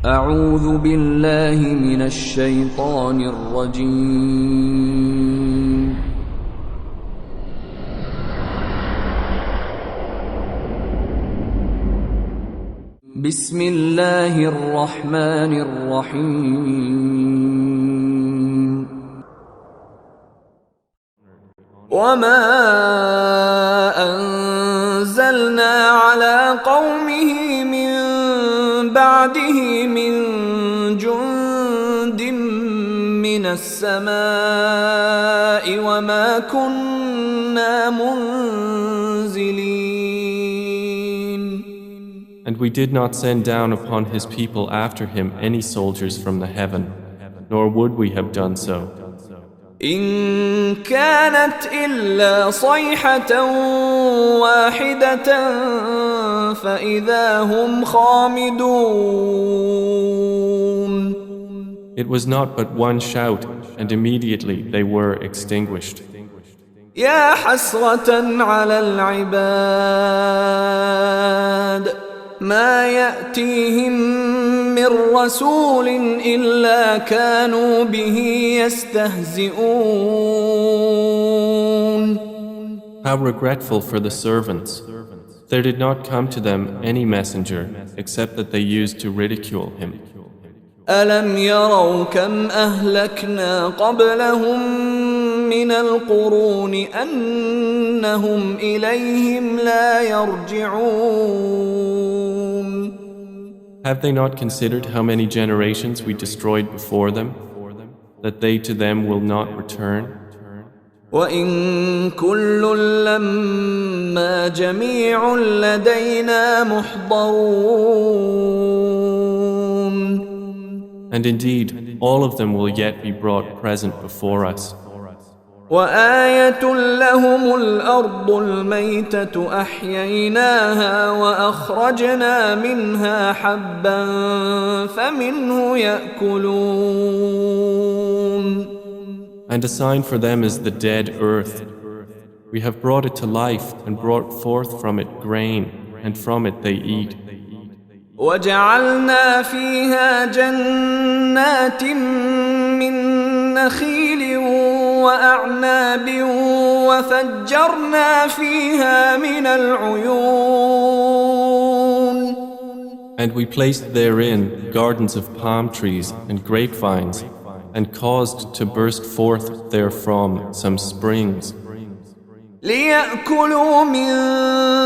أعوذ بالله من الشيطان الرجيم. بسم الله الرحمن الرحيم. وما أنزلنا على قومه من بعده من جند من السماء وما كنا منزلين. And we did not send down upon his people after him any soldiers from the heaven, nor would we have done so. إن كانت إلا صيحة واحدة فإذا هم خامدون. It was not but one shout, and immediately they were extinguished. يا حسرة على العباد ما يأتيهم من رسول إلا كانوا به يستهزئون. How regretful for the servants! There did not come to them any messenger except that they used to ridicule him. ألم يروا كم أهلكنا قبلهم من القرون أنهم إليهم لا يرجعون. Have they not considered how many generations we destroyed before them, that they to them will not return? وإن كل لما جميع لدينا محضرون. And indeed, all of them will yet be brought present before us. وآية لهم الأرض الميتة أحييناها وأخرجنا منها حبا فمنه يأكلون. And a sign for them is the dead earth. We have brought it to life and brought forth from it grain, and from it they eat. وجعلنا فيها جنات من نخيل وأعناب وفجرنا فيها من العيون. And we placed therein gardens of palm trees and grapevines, and caused to burst forth therefrom some springs. ليأكلوا من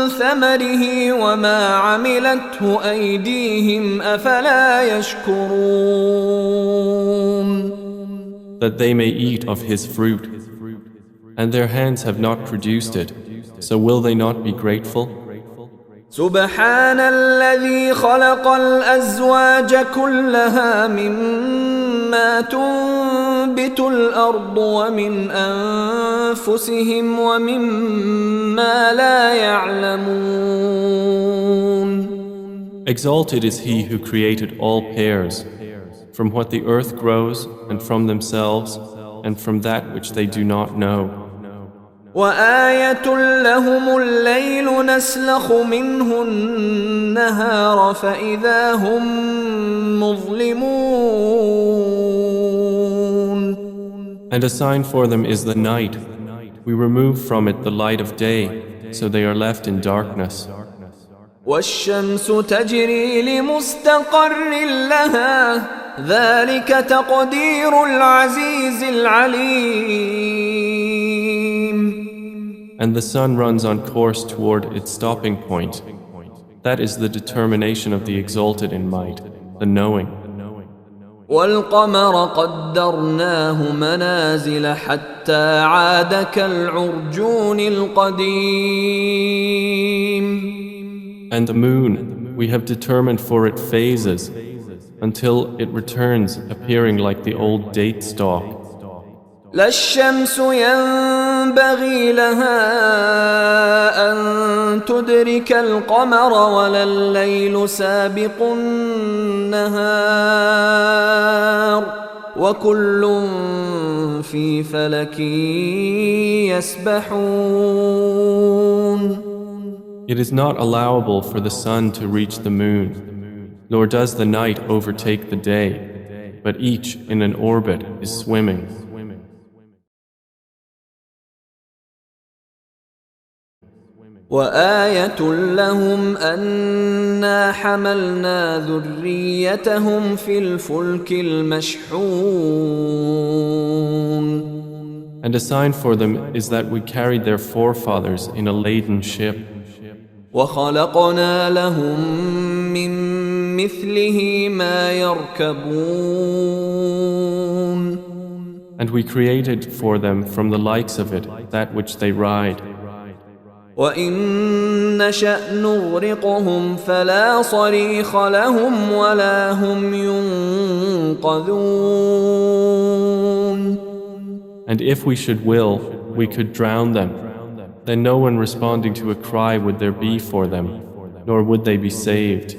ثمره وما عملته أيديهم أفلا يشكرون. That they may eat of his fruit, and their hands have not produced it, so will they not be grateful? سبحان الذي خلق الأزواج كلها مما تنبت الأرض ومن أنفسهم ومما لا يعلمون. Exalted is he who created all pairs, from what the earth grows and from themselves and from that which they do not know. وآية لهم الليل نسلخ منه النهار فإذا هم مظلمون. And a sign for them is the night. We remove from it the light of day, so they are left in darkness. والشمس تجري لمستقر لها ذلك تقدير العزيز العليم. And the sun runs on course toward its stopping point. That is the determination of the exalted in might, the knowing. والقمر قدرناه منازل حتى عاد كالعرجون القديم. And the moon, we have determined for it phases, until it returns appearing like the old date stalk. لا الشمس ينبغي لها أن تدرك القمر ولا الليل سابق النهار وكل في فلك يسبحون. It is not allowable for the sun to reach the moon, nor does the night overtake the day, but each in an orbit is swimming. وآية لهم أنا حملنا ذريتهم في الفلك المشحون. And a sign for them is that we carried their forefathers in a laden ship. وخلقنا لهم من مثله ما يركبون. And we created for them from the likes of it that which they ride. وإن نشأ نغرقهم فلا صريخ لهم ولا هم ينقذون. And if we should will, we could drown them. Then no one responding to a cry would there be for them, nor would they be saved.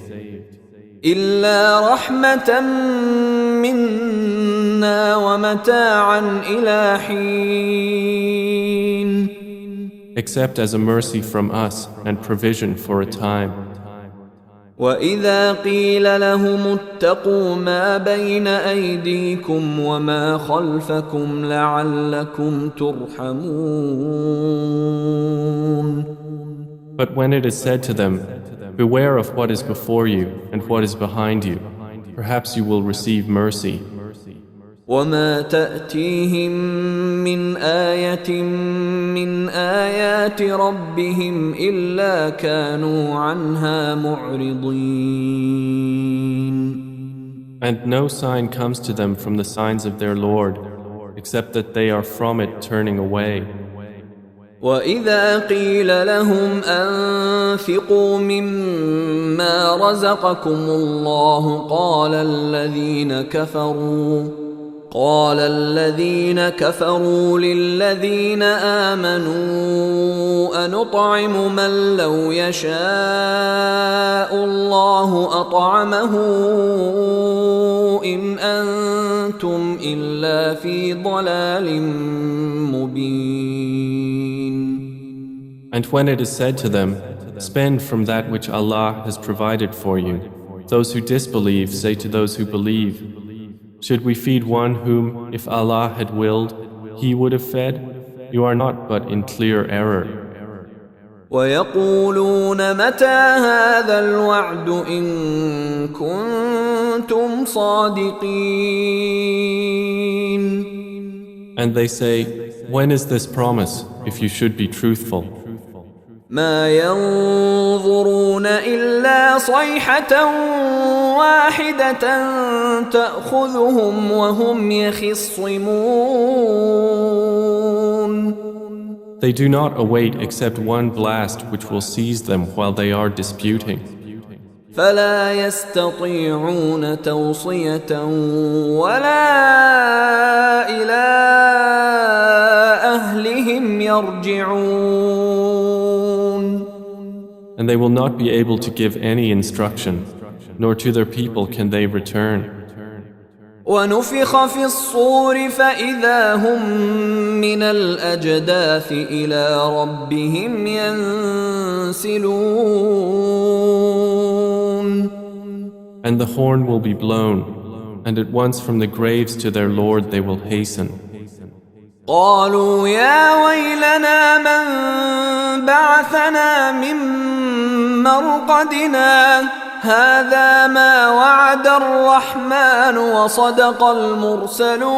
إلا رحمة منا ومتاعا إلى حين. Except as a mercy from us and provision for a time. وإذا قيل لهم اتقوا ما بين أيديكم وما خلفكم لعلكم ترحمون. But when it is said to them, beware of what is before you and what is behind you, perhaps you will receive mercy. وما تأتيهم من آية من آيات ربهم إلا كانوا عنها معرضين. And no sign comes to them from the signs of their Lord, except that they are from it turning away. وإذا قيل لهم أنفقوا مما رزقكم الله قال الذين كفروا للذين آمنوا أنطعم من لو يشاء الله أطعمه إن أنتم إلا في ضلال مبين. And when it is said to them, spend from that which Allah has provided for you, those who disbelieve say to those who believe, should we feed one whom, if Allah had willed, He would have fed? You are not but in clear error. وَيَقُولُونَ مَتَى هَذَا الْوَعْدُ إِن كُنتُمْ صَادِقِينَ. And they say, when is this promise, if you should be truthful? ما ينظرون إلا صيحة واحدة تأخذهم وهم يخصمون. They do not await except one blast which will seize them while they are disputing. فلا يستطيعون توصية ولا إلى أهلهم يرجعون. And they will not be able to give any instruction, nor to their people can they return. ونفخ في الصور فإذا هم من الأجداث إلى ربهم ينسلون. And the horn will be blown, and at once from the graves to their Lord they will hasten. قالوا يا ويلنا من بعثنا من مرقدنا هذا ما وعد الرحمن وصدق المرسلون.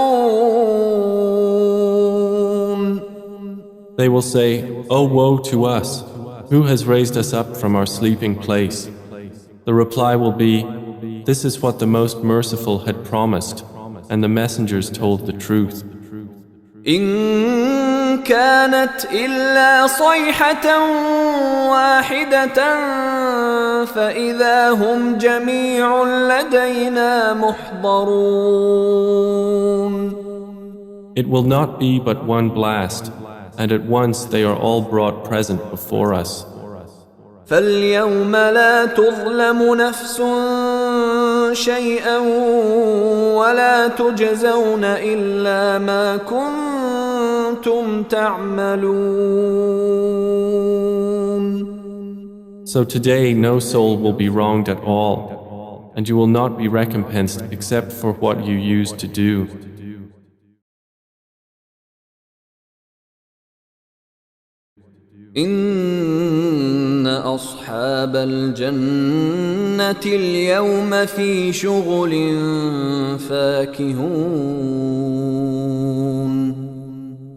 They will say, "Oh, woe to us! Who has raised us up from our sleeping place?" The reply will be, "This is what the Most Merciful had promised, and the messengers told the truth." إن كانت إلا صيحة واحدة فإذا هم جميع لدينا محضرون. It will not be but one blast, and at once they are all brought present before us. فاليوم لا تظلم نفس شيئا ولا تجزون إلا ما كنتم تعملون. So today no soul will be wronged at all, and you will not be recompensed except for what you used to do. إن أصحاب الجنة اليوم في شغل فاكهون.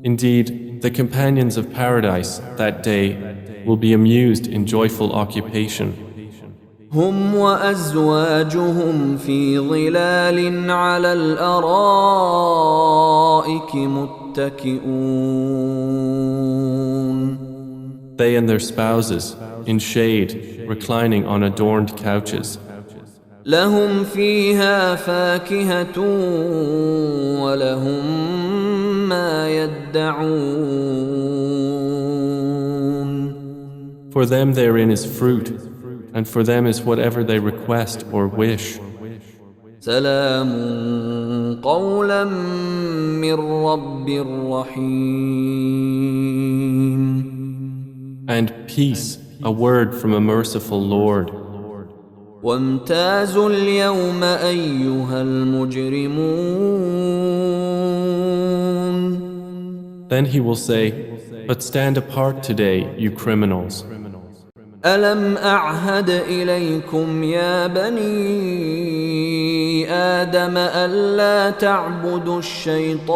Indeed, the companions of paradise that day will be amused in joyful occupation. هم وأزواجهم في ظلال على الأرائك متكئون. They and their spouses, in shade, reclining on adorned couches. لهم فيها فاكهة ولهم ما يدعون. For them therein is fruit, and for them is whatever they request or wish. سلام قولا من رب رحيم. And peace, a word from a merciful Lord. وامتازوا اليوم أيها المجرمون. Then he will say, but stand apart today, you criminals. ألم أعهد إليكم يا بني آدم ألا تعبدوا الشيطان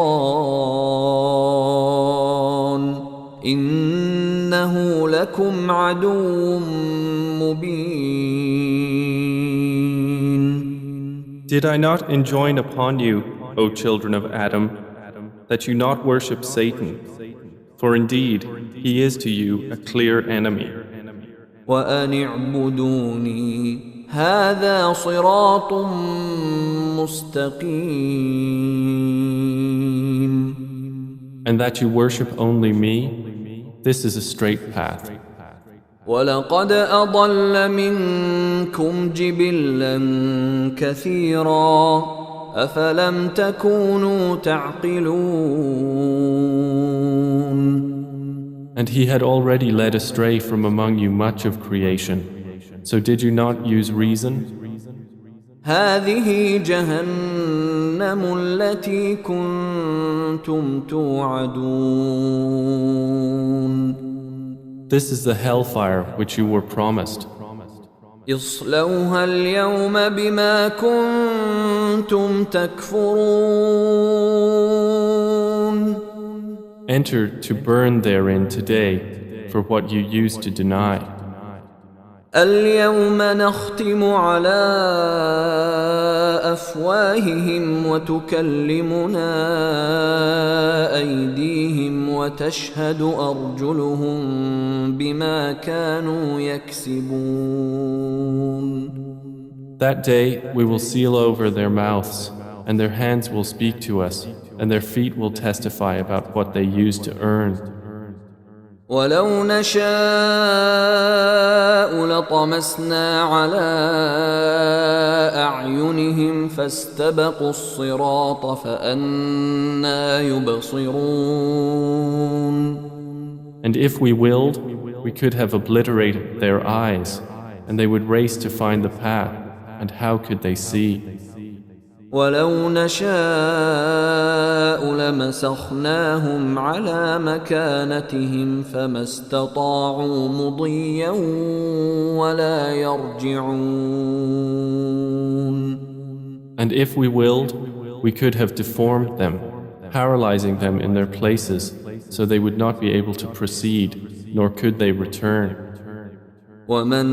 إنه لكم عدو مبين. Did I not enjoin upon you, O children of Adam, that you not worship Satan? For indeed, he is to you a clear enemy. وأن اعبدوني هذا صراط مستقيم. And that you worship only me, this is a straight path. ولقد أضل منكم جبلا كثيرا أفلم تكونوا تعقلون. And he had already led astray from among you much of creation. So did you not use reason? هذه جهنم التي كنتم توعدون. This is the hellfire which you were promised. اصلوها اليوم بما كنتم تكفرون. Enter to burn therein today for what you used to deny. اليوم نختم على أفواههم وتكلمنا أيديهم وتشهد أرجلهم بما كانوا يكسبون. That day we will seal over their mouths, and their hands will speak to us, and their feet will testify about what they used to earn. ولو نشاء لطمسنا على أعينهم فاستبقوا الصراط فأنى يبصرون. And if we willed, we could have obliterated their eyes, and they would race to find the path, and how could they see? ولو نشاء لمسخناهم على مكانتهم فما استطاعوا مضيا ولا يرجعون. And if we willed, we could have deformed them, paralyzing them in their places, so they would not be able to proceed, nor could they return. ومن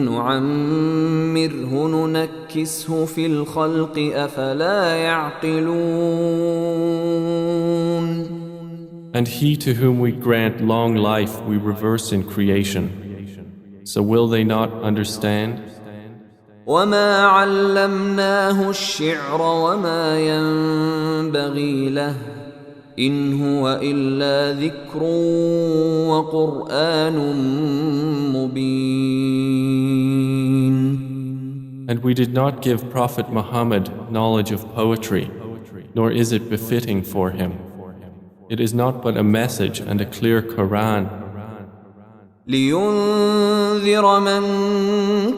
نعمره ننكسه في الخلق أفلا يعقلون. And he to whom we grant long life we reverse in creation. So will they not understand? وما علمناه الشعر وما ينبغي له إن هو إلا ذكر وقرآن مبين. And we did not give Prophet Muhammad knowledge of poetry, nor is it befitting for him. It is not but a message and a clear Quran. لينذر من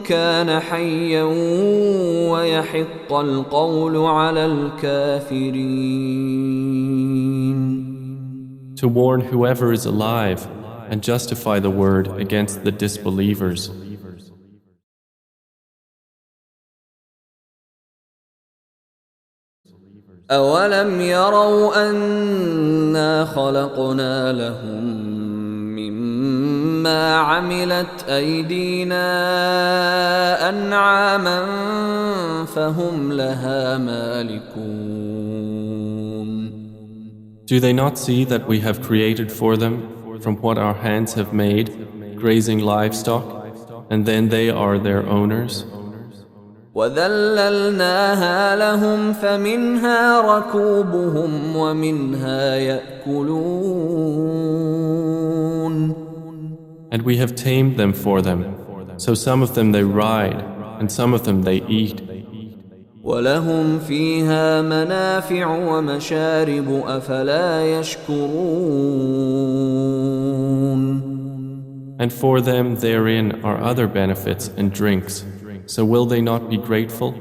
كان حيا ويحق القول على الكافرين. To warn whoever is alive and justify the word against the disbelievers. أولم يروا أنا خلقنا لهم مما عملت أيدينا أنعاما فهم لها مالكون. Do they not see that we have created for them, from what our hands have made, grazing livestock, and then they are their owners? وَذَلَّلْنَاهَا لَهُمْ فَمِنْهَا رَكُوبُهُمْ وَمِنْهَا يَأْكُلُونَ. And we have tamed them for them, so some of them they ride, and some of them they eat. وَلَهُمْ فِيهَا مَنَافِعُ وَمَشَارِبُ أَفَلَا يَشْكُرُونَ. And for them therein are other benefits and drinks. So will they not be grateful?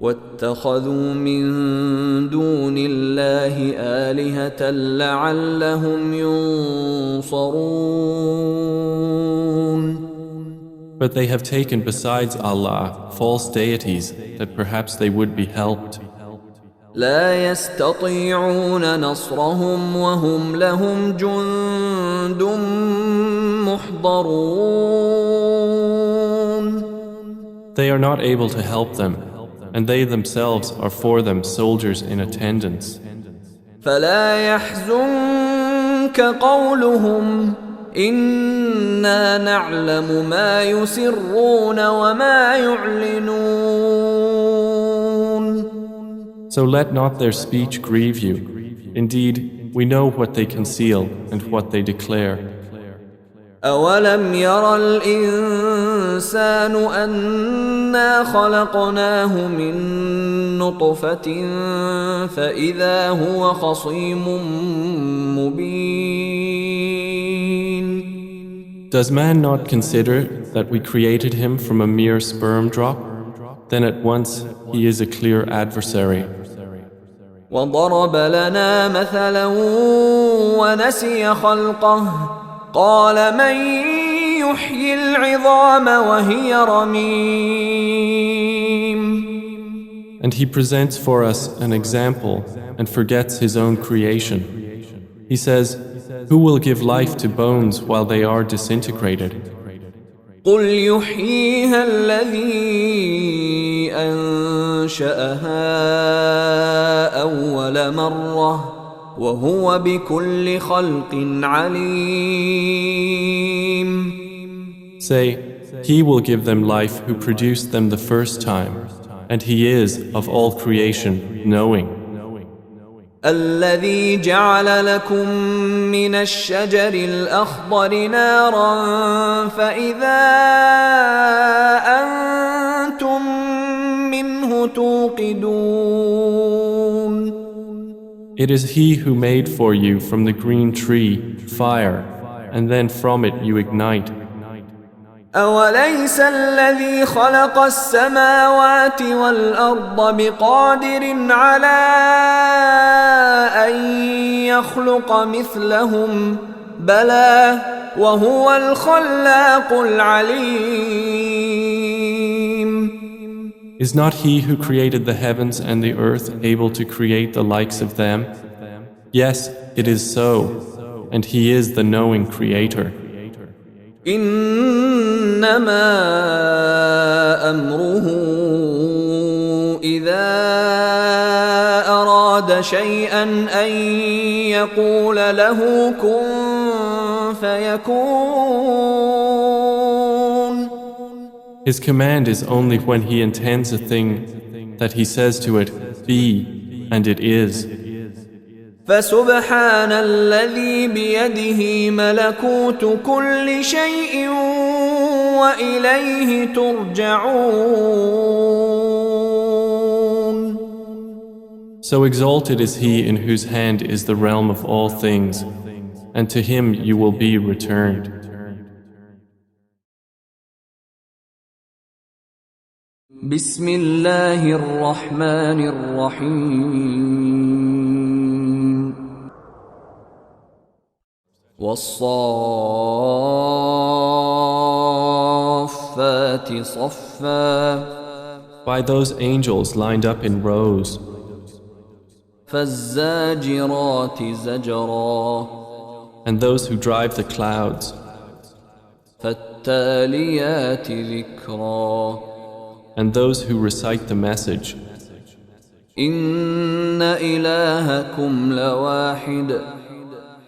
وَاتَّخَذُوا مِن دُونِ اللَّهِ آلِهَةً لَعَلَّهُمْ يُنصَرُونَ. But they have taken besides Allah false deities that perhaps they would be helped. لا يستطيعون نصرهم وهم لهم جند محضرون. They are not able to help them, and they themselves are for them soldiers in attendance. فلا يحزنك قولهم إنا نعلم ما يسرون وما يعلنون. So let not their speech grieve you. Indeed, we know what they conceal and what they declare. أولم ير الإنسان أنا خلقناه من نطفة فإذا هو خصيم مبين. Does man not consider that we created him from a mere sperm drop? Then at once he is a clear adversary. وضرب لنا مثلا ونسي خلقه قال من يحيي العظام وهي رميم. And he presents for us an example and forgets his own creation. He says, who will give life to bones while they are disintegrated? قل يحييها الذي أنشأها أول مرة وهو بكل خلق عليم. Say, he will give them life who produced them the first time, and he is of all creation knowing. الذي جعل لكم من الشجر الأخضر نارا فإذا أنتم منه توقدون. It is he who made for you from the green tree fire, and then from it you ignite. أوليس الذي خلق السماوات والأرض بقادر على أن يخلق مثلهم بلى وهو الخلاق العليم. Is not he who created the heavens and the earth able to create the likes of them? Yes, it is so, and he is the knowing creator. إنما أمره إذا أراد شيئا أن يقول له كن فيكون. His command is only when he intends a thing that he says to it, be, and it is. فسبحان الذي بيده ملكوت كل شيء وإليه ترجعون. So exalted is he in whose hand is the realm of all things, and to him you will be returned. بسم الله الرحمن الرحيم والصافات صفا By those angels lined up in rows, فالزاجرات زجرا and those who drive the clouds, فالتاليات ذكرا and those who recite the message. إن إلهكم لواحد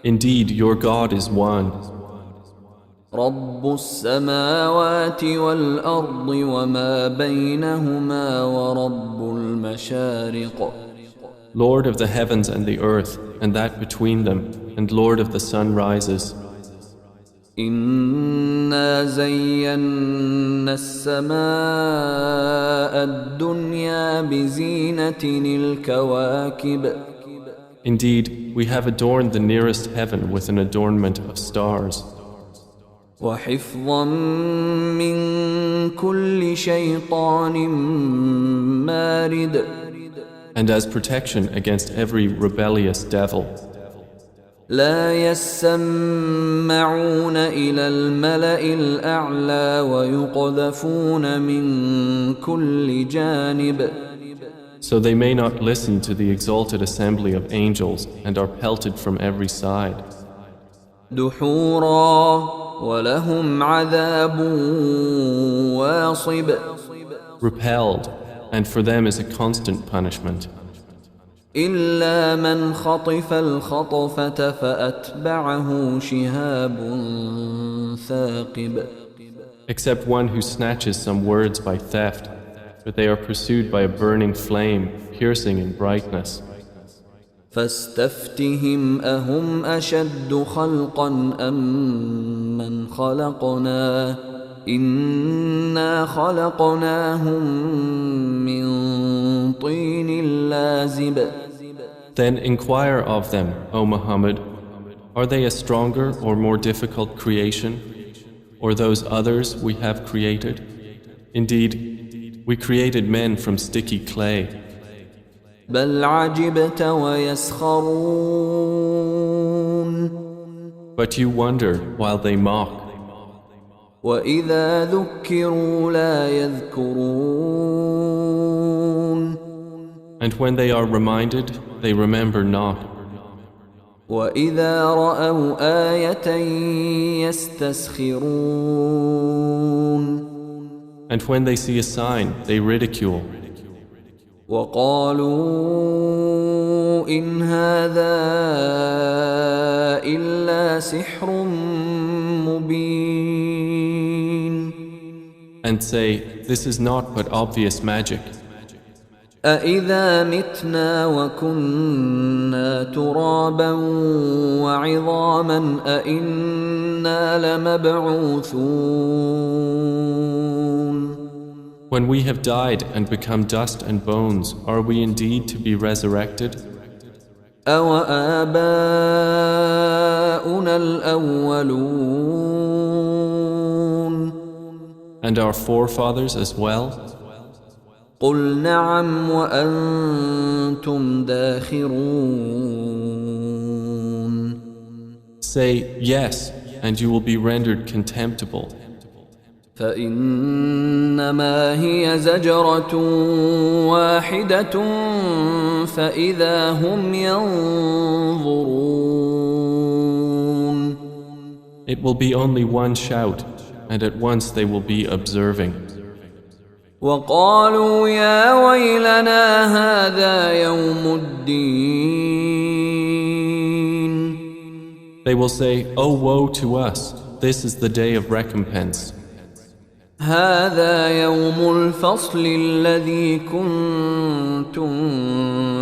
Indeed, your God is one, رب السماوات والأرض وما بينهما ورب المشارق Lord of the heavens and the earth, and that between them, and Lord of the sunrises. إنا زينا السماء الدنيا بزينة الكواكب Indeed, we have adorned the nearest heaven with an adornment of stars, وحفظا من كل شيطان مارد and as protection against every rebellious devil. لا يسمعون إلى الملأ الأعلى ويقذفون من كل جانب So they may not listen to the exalted assembly of angels and are pelted from every side. دحورا ولهم عذاب واصب Repelled, and for them is a constant punishment. إلا من خطف الخطفة فأتبعه شهاب ثاقب Except one who snatches some words by theft, but they are pursued by a burning flame, piercing in brightness. فاستفتهم أهم أشد خلقا أم من خلقنا إنا خلقناهم من طين لازب Then inquire of them, O Muhammad, are they a stronger or more difficult creation, or those others we have created? Indeed, we created men from sticky clay. بل عجبت ويسخرون But you wonder while they mock, وإذا ذكروا لا يذكرون and when they are reminded, they remember not. وإذا رأوا آية يستسخرون And when they see a sign, they ridicule. وقالوا إن هذا إلا سحر مبين And say, this is not but obvious magic. أإذا متنا وكنا ترابا وعظاما أإنا لمبعوثون When we have died and become dust and bones, are we indeed to be resurrected? أوآباؤنا الأولون And our forefathers as well? قل نعم وأنتم داخرون Say, yes, and you will be rendered contemptible. فإنما هي زجرة واحدة فإذا هم ينظرون It will be only one shout, and at once they will be observing. وقالوا يا ويلنا هذا يوم الدين They will say, oh woe to us, this is the day of recompense. هذا يوم الفصل الذي كنتم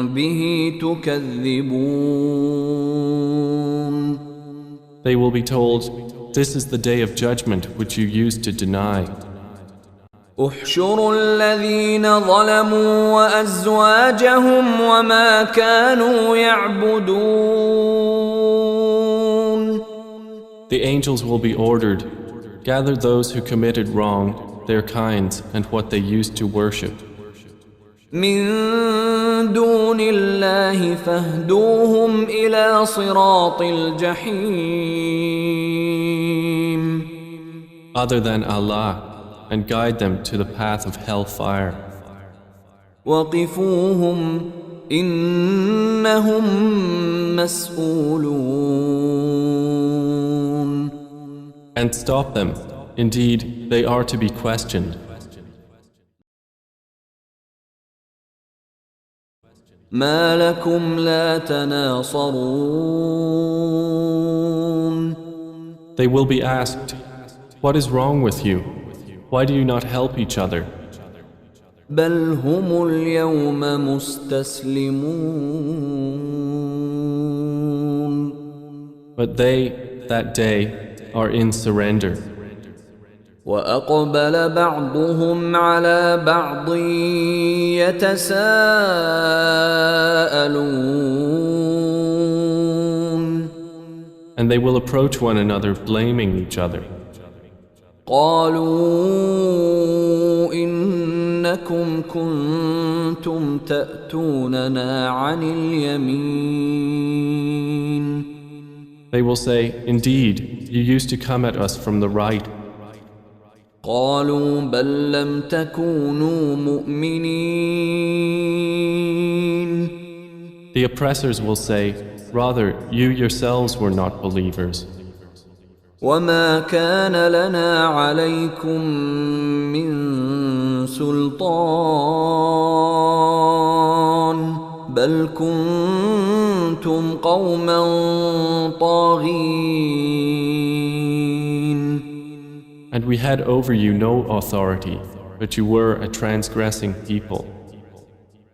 به تكذبون They will be told, this is the day of judgment which you used to deny. احشروا الذين ظلموا وأزواجهم وما كانوا يعبدون The angels will be ordered, gather those who committed wrong, their kinds, and what they used to worship. من دون الله فاهدوهم إلى صراط الجحيم. Other than Allah, and guide them to the path of hellfire. وقفوهم إنهم مسؤولون. And stop them. Indeed, they are to be questioned. ما لكم لا تناصرون. They will be asked, what is wrong with you? Why do you not help each other? بل هم اليوم مستسلمون. But they, that day, are in surrender. وأقبل بعضهم على بعض يتساءلون. And they will approach one another blaming each other. قالوا إنكم كنتم تأتوننا عن اليمين. They will say, indeed, you used to come at us from the right. قالوا بل لم تكونوا مؤمنين. The oppressors will say, rather, you yourselves were not believers. وما كان لنا عليكم من سلطان بل كنتم قوما طاغين. And we had over you no authority, but you were a transgressing people.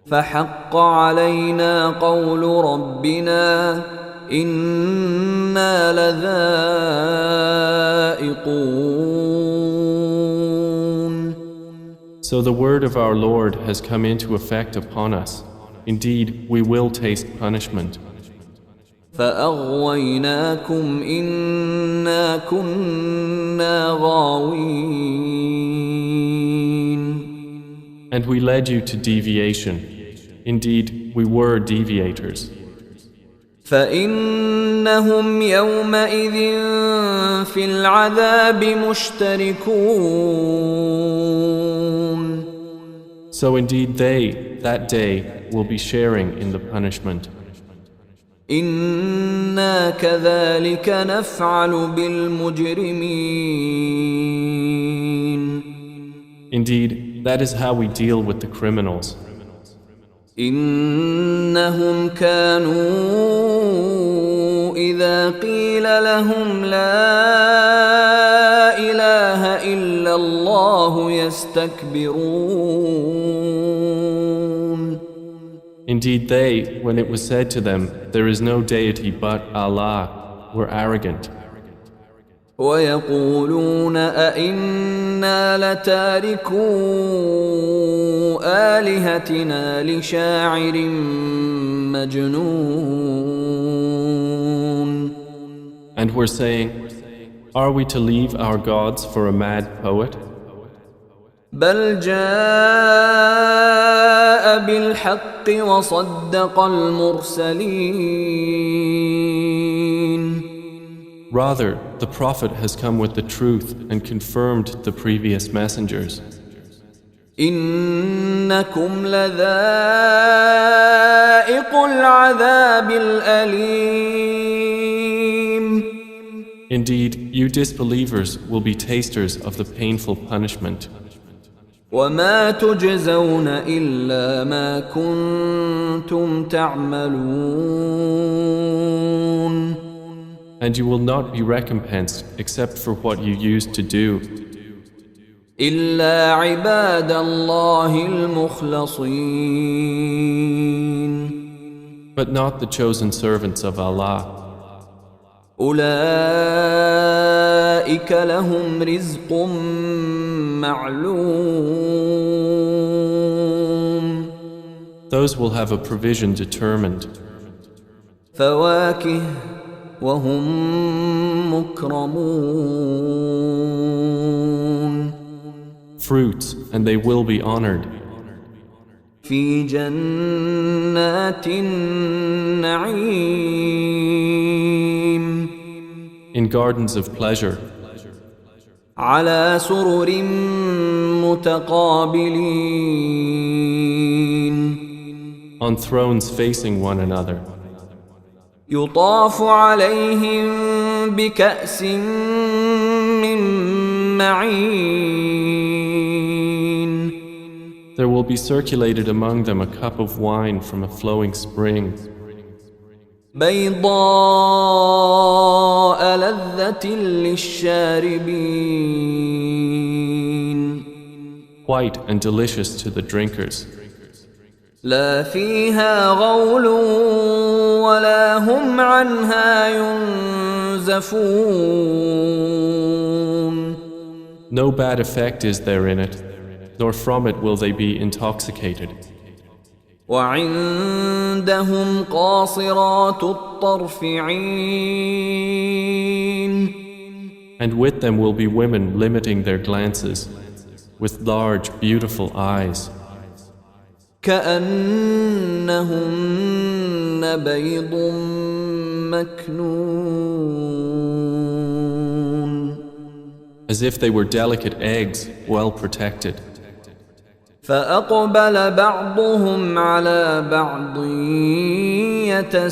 فحق علينا قول ربنا إنا لذائقون. So the word of our Lord has come into effect upon us. Indeed, we will taste punishment. فأغويناكم إنا كنا غاوين. And we led you to deviation. Indeed, we were deviators. فإنهم يومئذ في العذاب مشتركون. So indeed they, that day, will be sharing in the punishment. إنا كذلك نفعل بالمجرمين. Indeed, that is how we deal with the criminals. إنهم كانوا إذا قيل لهم لا إله إلا الله يستكبرون. Indeed they, when it was said to them, there is no deity but Allah, were arrogant. ويقولون أئنا لتاركو آلهتنا لشاعر مجنون. And were saying, are we to leave our gods for a mad poet? بل جاء بالحق وصدق المرسلين. Rather, the Prophet has come with the truth and confirmed the previous messengers. إنكم لذائق العذاب الأليم. Indeed, you disbelievers will be tasters of the painful punishment. وما تجزون إلا ما كنتم تعملون. And you will not be recompensed except for what you used to do. إلا عباد الله المخلصين. But not the chosen servants of Allah. أولئك لهم رزق معلوم. Those will have a provision determined. فواكه وهم مكرمون. Fruits, and they will be honored. في جنات النعيم. In gardens of pleasure. على سرر متقابلين. On thrones facing one another. يطاف عليهم بكأس من معين. There will be circulated among them a cup of wine from a flowing spring. بيضاء لذة للشاربين. White and delicious to the drinkers. لا فيها غول ولا هم عنها ينزفون. No bad effect is there in it, nor from it will they be intoxicated. وعندهم قاصرات الطرف عين. And with them will be women limiting their glances, with large, beautiful eyes. كأنهن بيض مكنون. As if they were delicate eggs, well protected. فأقبل بعضهم على بعض يتساءلون.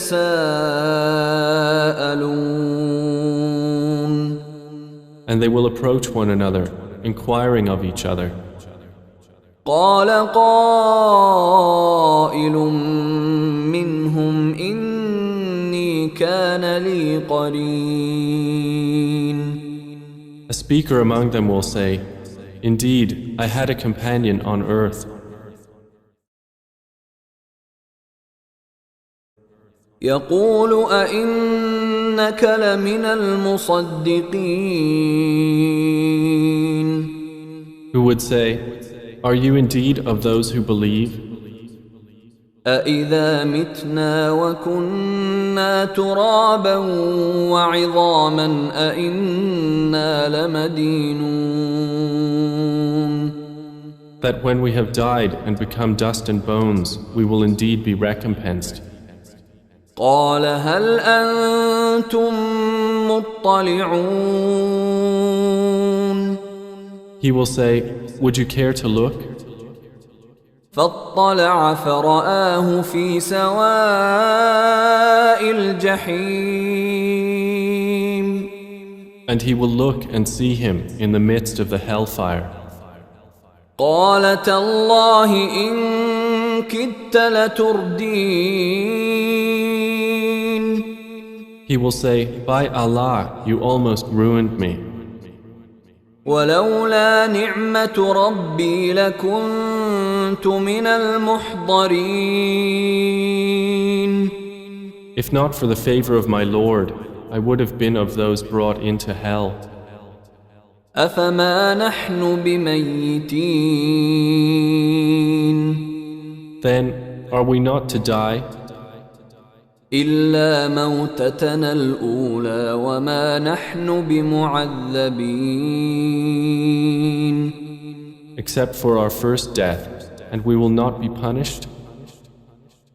And they will approach one another, inquiring of each other. قال قائل منهم إني كان لي قرين. A speaker among them will say, "Indeed, I had a companion on earth." يقول أئنك لمن المصدقين. Who would say, "Are you indeed of those who believe? أإذا متنا وكنا ترابا وعظاما أإنا لمدينون. That when we have died and become dust and bones, we will indeed be recompensed." قال هل أنتم مطلعون. He will say, "Would you care to look?" فاطلع فرآه في سواء الجحيم. And he will look and see him in the midst of the hellfire. قال تالله إن كدت لتردين. He will say, "By Allah, you almost ruined me. ولولا نعمة ربي لكنت من المحضرين. If not for the favor of my Lord, I would have been of those brought into hell." أفما نحن بميتين. Then, are we not to die? إلا موتتنا الأولى وما نحن بمعذبين. Except for our first death, and we will not be punished?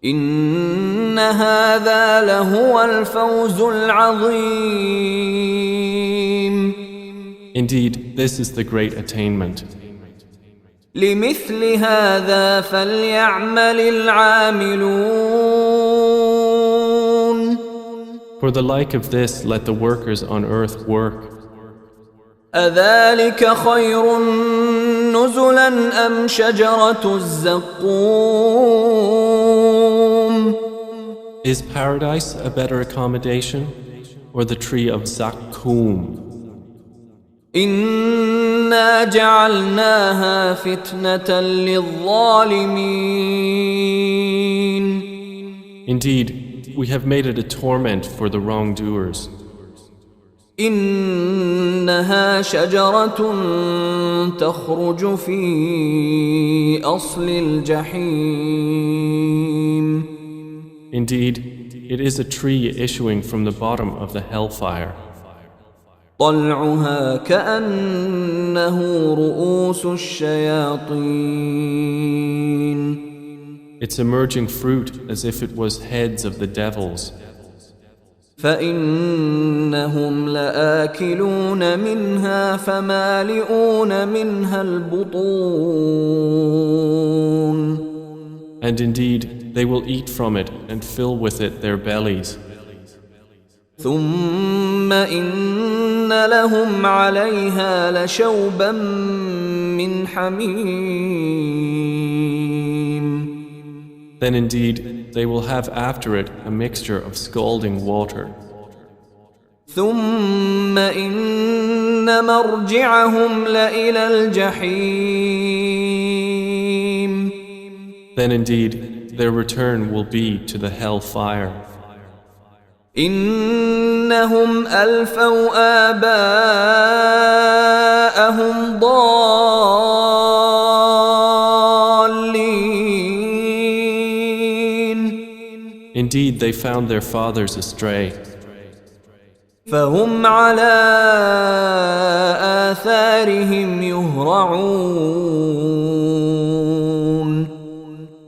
إن هذا لهو الفوز العظيم. Indeed, this is the great attainment. لمثل هذا فليعمل العاملون. For the like of this, let the workers on earth work. أذلك خير نزلا أم شجرة الزقوم. Is paradise a better accommodation, or the tree of Zakkum? إنا جعلناها فتنة للظالمين. Indeed, we have made it a torment for the wrongdoers. إنها شجرة تخرج في أصل الجحيم. Indeed, it is a tree issuing from the bottom of the hellfire. طلعها كأنه رؤوس الشياطين. Its emerging fruit as if it was heads of the devils. فإنهم لآكلون منها فمالئون منها البطون. And indeed, they will eat from it and fill with it their bellies. ثم إن لهم عليها لشوبا من حميم. Then indeed, they will have after it a mixture of scalding water. ثم إن مرجعهم لإلى الجحيم. Then indeed, their return will be to the hell fire. إنهم ألفوا آباءهم ضالين. Indeed, they found their fathers astray. فهم على آثارهم يهرعون.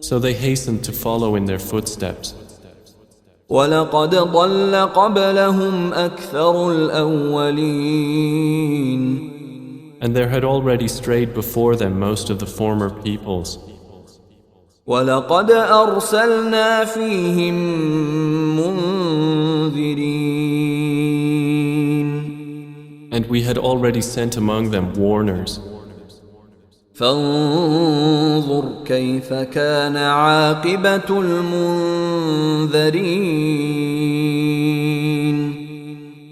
So they hastened to follow in their footsteps. ولقد ضل قبلهم أكثر الأولين. And there had already strayed before them most of the former peoples. ولقد أرسلنا فيهم منذرين. And we had already sent among them warners. فانظر كيف كان عاقبة المنذرين.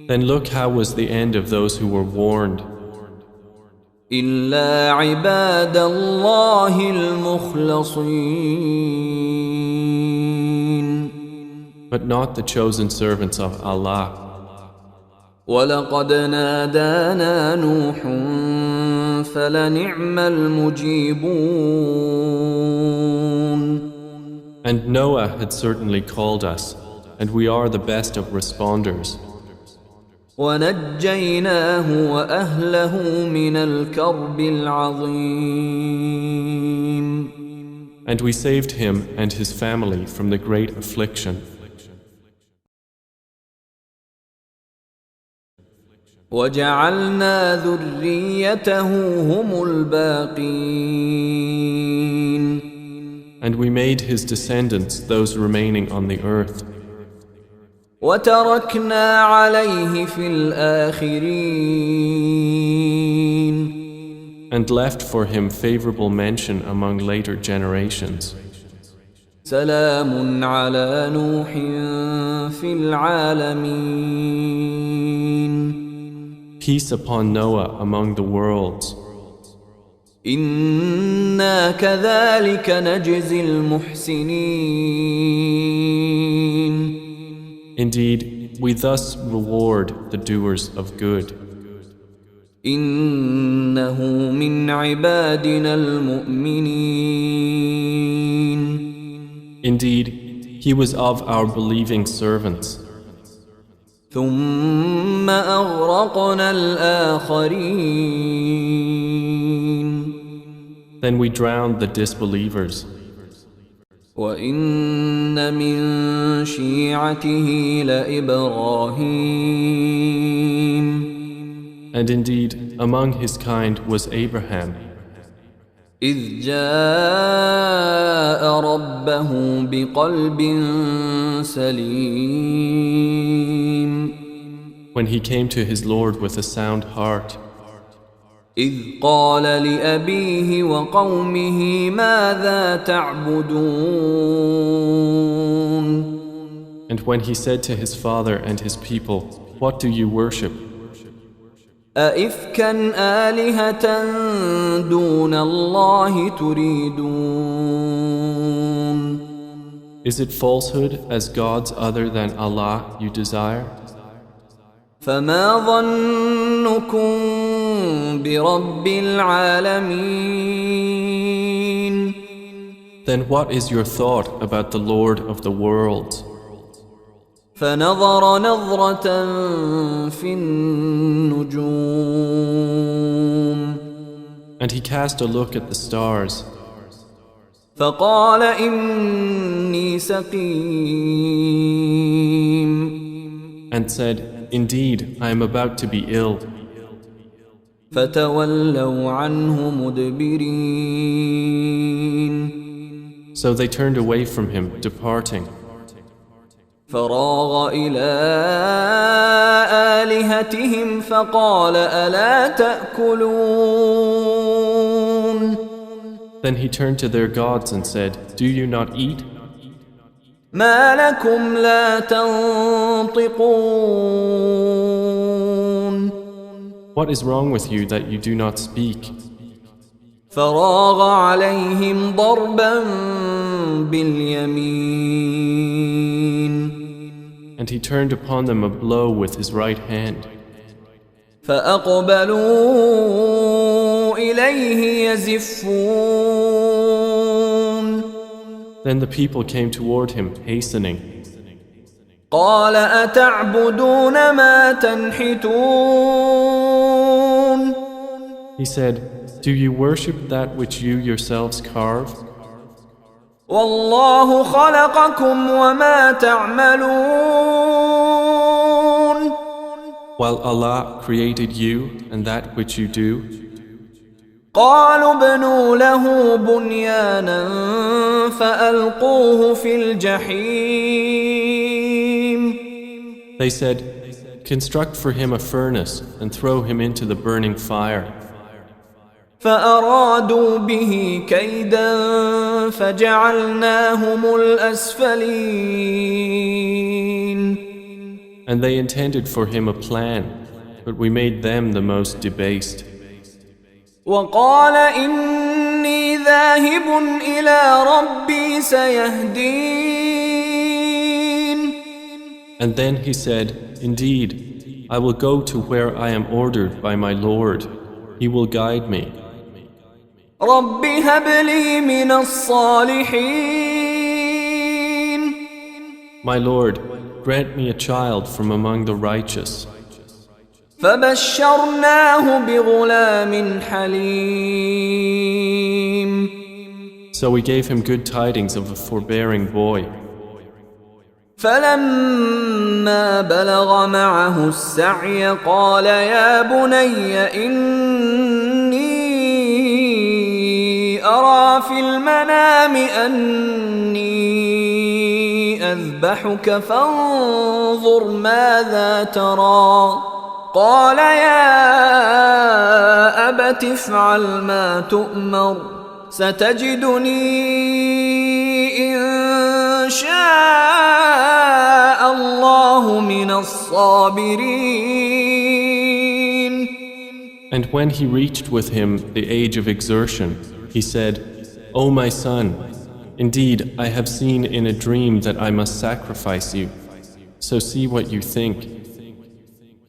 Then look how was the end of those who were warned. إلا عباد الله المخلصين. But not the chosen servants of Allah. ولقد نادانا نوح فلنعم المجيبون. And Noah had certainly called us, and we are the best of responders. ونجيناه وأهله من الكرب العظيم. And we saved him and his family from the great affliction. وجعلنا ذريته هم الباقين. And we made his descendants those remaining on the earth. وتركنا عليه في الآخرين. And left for him favorable mention among later generations. سلام على نوح في العالمين. Peace upon Noah among the worlds. إنا كذلك نجزي المحسنين. Indeed, we thus reward the doers of good. إنه من عبادنا المؤمنين. Indeed, he was of our believing servants. ثم أغرقنا الآخرين. Then we drowned the disbelievers. وإن من شيعته لإبراهيم. And indeed, among his kind was Abraham. إذ جاء ربه بقلب سليم. When he came to his Lord with a sound heart. إذ قال لأبيه وقومه ماذا تعبدون. And when he said to his father and his people, what do you worship? أئفكا آلهة دون الله تريدون. Is it falsehood as gods other than Allah you desire? فما ظنكم برب العالمين. Then what is your thought about the Lord of the worlds? فنظر نظرة في النجوم And he cast a look at the stars. فقال إني سقيم And said, Indeed, I am about to be ill. فتولوا عنه مدبرين So they turned away from him, departing. فراغ إلى آلهتهم فقال ألا تأكلون Then he turned to their gods and said, Do you not eat? ما لكم لا تنطقون What is wrong with you that you do not speak? فراغ عليهم ضربا باليمين And he turned upon them a blow with his right hand. فأقبلوا إليه يزفون Then the people came toward him, hastening. قال أتعبدون ما تنحتون He said, Do you worship that which you yourselves carve? والله خلقكم وما تعملون While Allah created you and that which you do. قالوا ابنوا له بنيانا فألقوه في الجحيم They said, Construct for him a furnace and throw him into the burning fire. فأرادوا به كيدا فجعلناهم الأسفلين And they intended for him a plan, but we made them the most debased. وقال إني ذاهب إلى ربي سيهدين And then he said, Indeed, I will go to where I am ordered by my Lord. He will guide me. رب هب لي من الصالحين My Lord, grant me a child from among the righteous. فبشرناه بغلام حليم So we gave him good tidings of a forbearing boy. فلما بلغ معه السعي قال يا بني إني أرى في المنام أني أذبحك فانظر ماذا ترى قال يا أبت افعل ما تؤمر ستجدني إن شاء الله من الصابرين. And when he reached with him the age of exertion, he said, O my son, indeed I have seen in a dream that I must sacrifice you, so see what you think.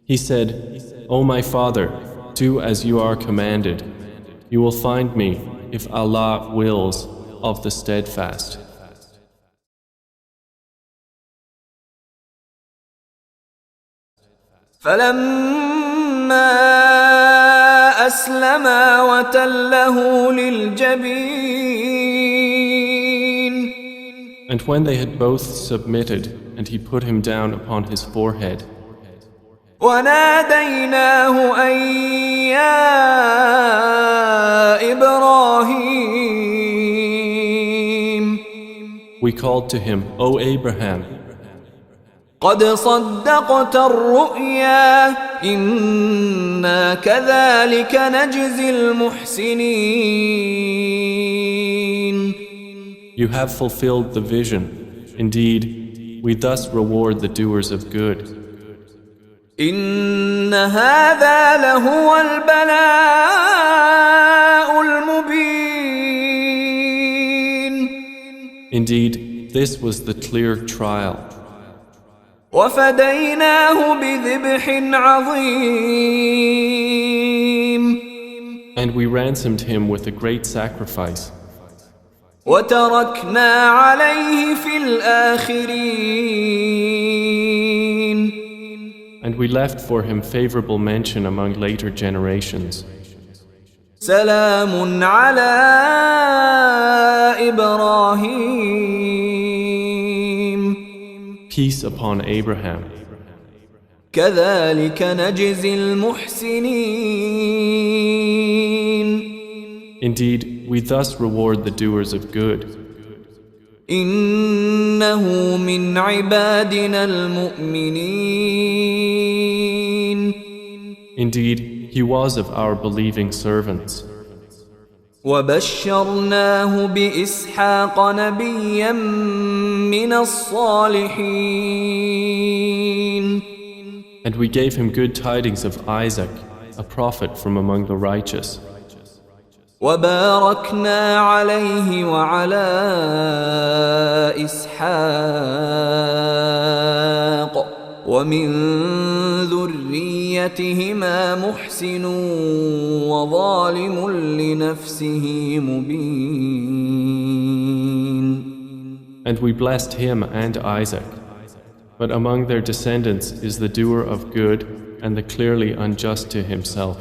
He said, O my father, do as you are commanded. You will find me, if Allah wills, of the steadfast. فلما أسلما وتله للجبين And when they had both submitted, and he put him down upon his forehead, وناديناه أن يا إبراهيم we called to him, O Abraham, قد صدقت الرؤيا إنا كذلك نجزي المحسنين. you have fulfilled the vision. Indeed, we thus reward the doers of good. إن هذا لهو البلاء المبين. Indeed, this was the clear trial. وفديناه بذبح عظيم. And we ransomed him with a great sacrifice. وتركنا عليه في الآخرين. And we left for him favorable mention among later generations. سلام على إبراهيم Peace upon Abraham. كذلك نجزي المحسنين Indeed, we thus reward the doers of good. إنه من عبادنا المؤمنين Indeed, he was of our believing servants. وبشرناه بإسحاق نبيا من الصالحين And we gave him good tidings of Isaac, a prophet from among the righteous. وباركنا عليه وعلى إسحاق ومن ذريتهما محسن وظالم لنفسه مبين. And we blessed him and Isaac. But among their descendants is the doer of good and the clearly unjust to himself.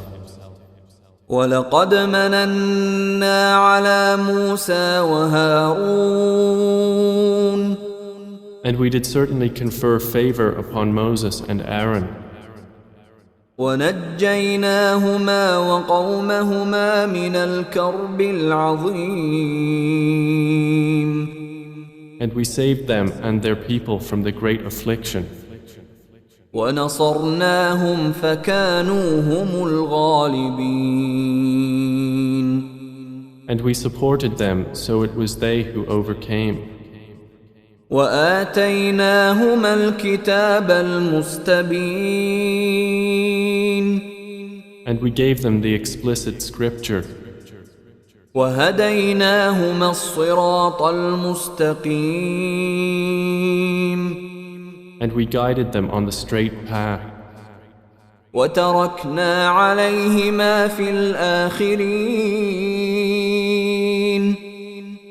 ولقد مننا على موسى وهارون And we did certainly confer favor upon Moses and Aaron. ونجيناهما وقومهما من الكرب العظيم And we saved them and their people from the great affliction. ونصرناهم فكانوا هم الغالبين. And we supported them, so it was they who overcame. وآتيناهما الكتاب المستبين. And we gave them the explicit scripture. وهديناهما الصراط المستقيم. And we guided them on the straight path. وتركنا عليهما في الآخرين.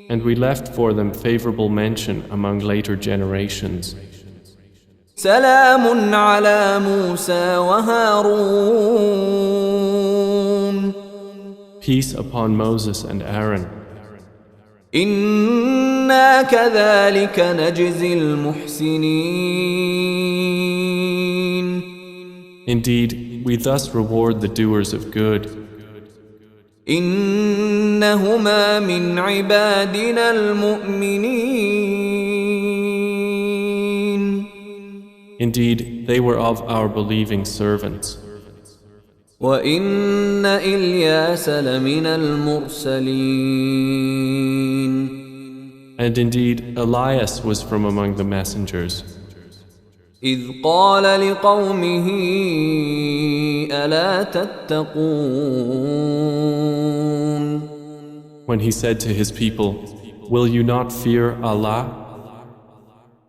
And we left for them favorable mention among later generations. سلام على موسى وهارون. Peace upon Moses and Aaron. إنا كذلك نجزي المحسنين. Indeed, we thus reward the doers of good. إنهما من عبادنا المؤمنين. Indeed, they were of our believing servants. وإن إلياس لمن المرسلين. And indeed, Elias was from among the messengers. إذ قال لقومه ألا تتقون. When he said to his people, "Will you not fear Allah?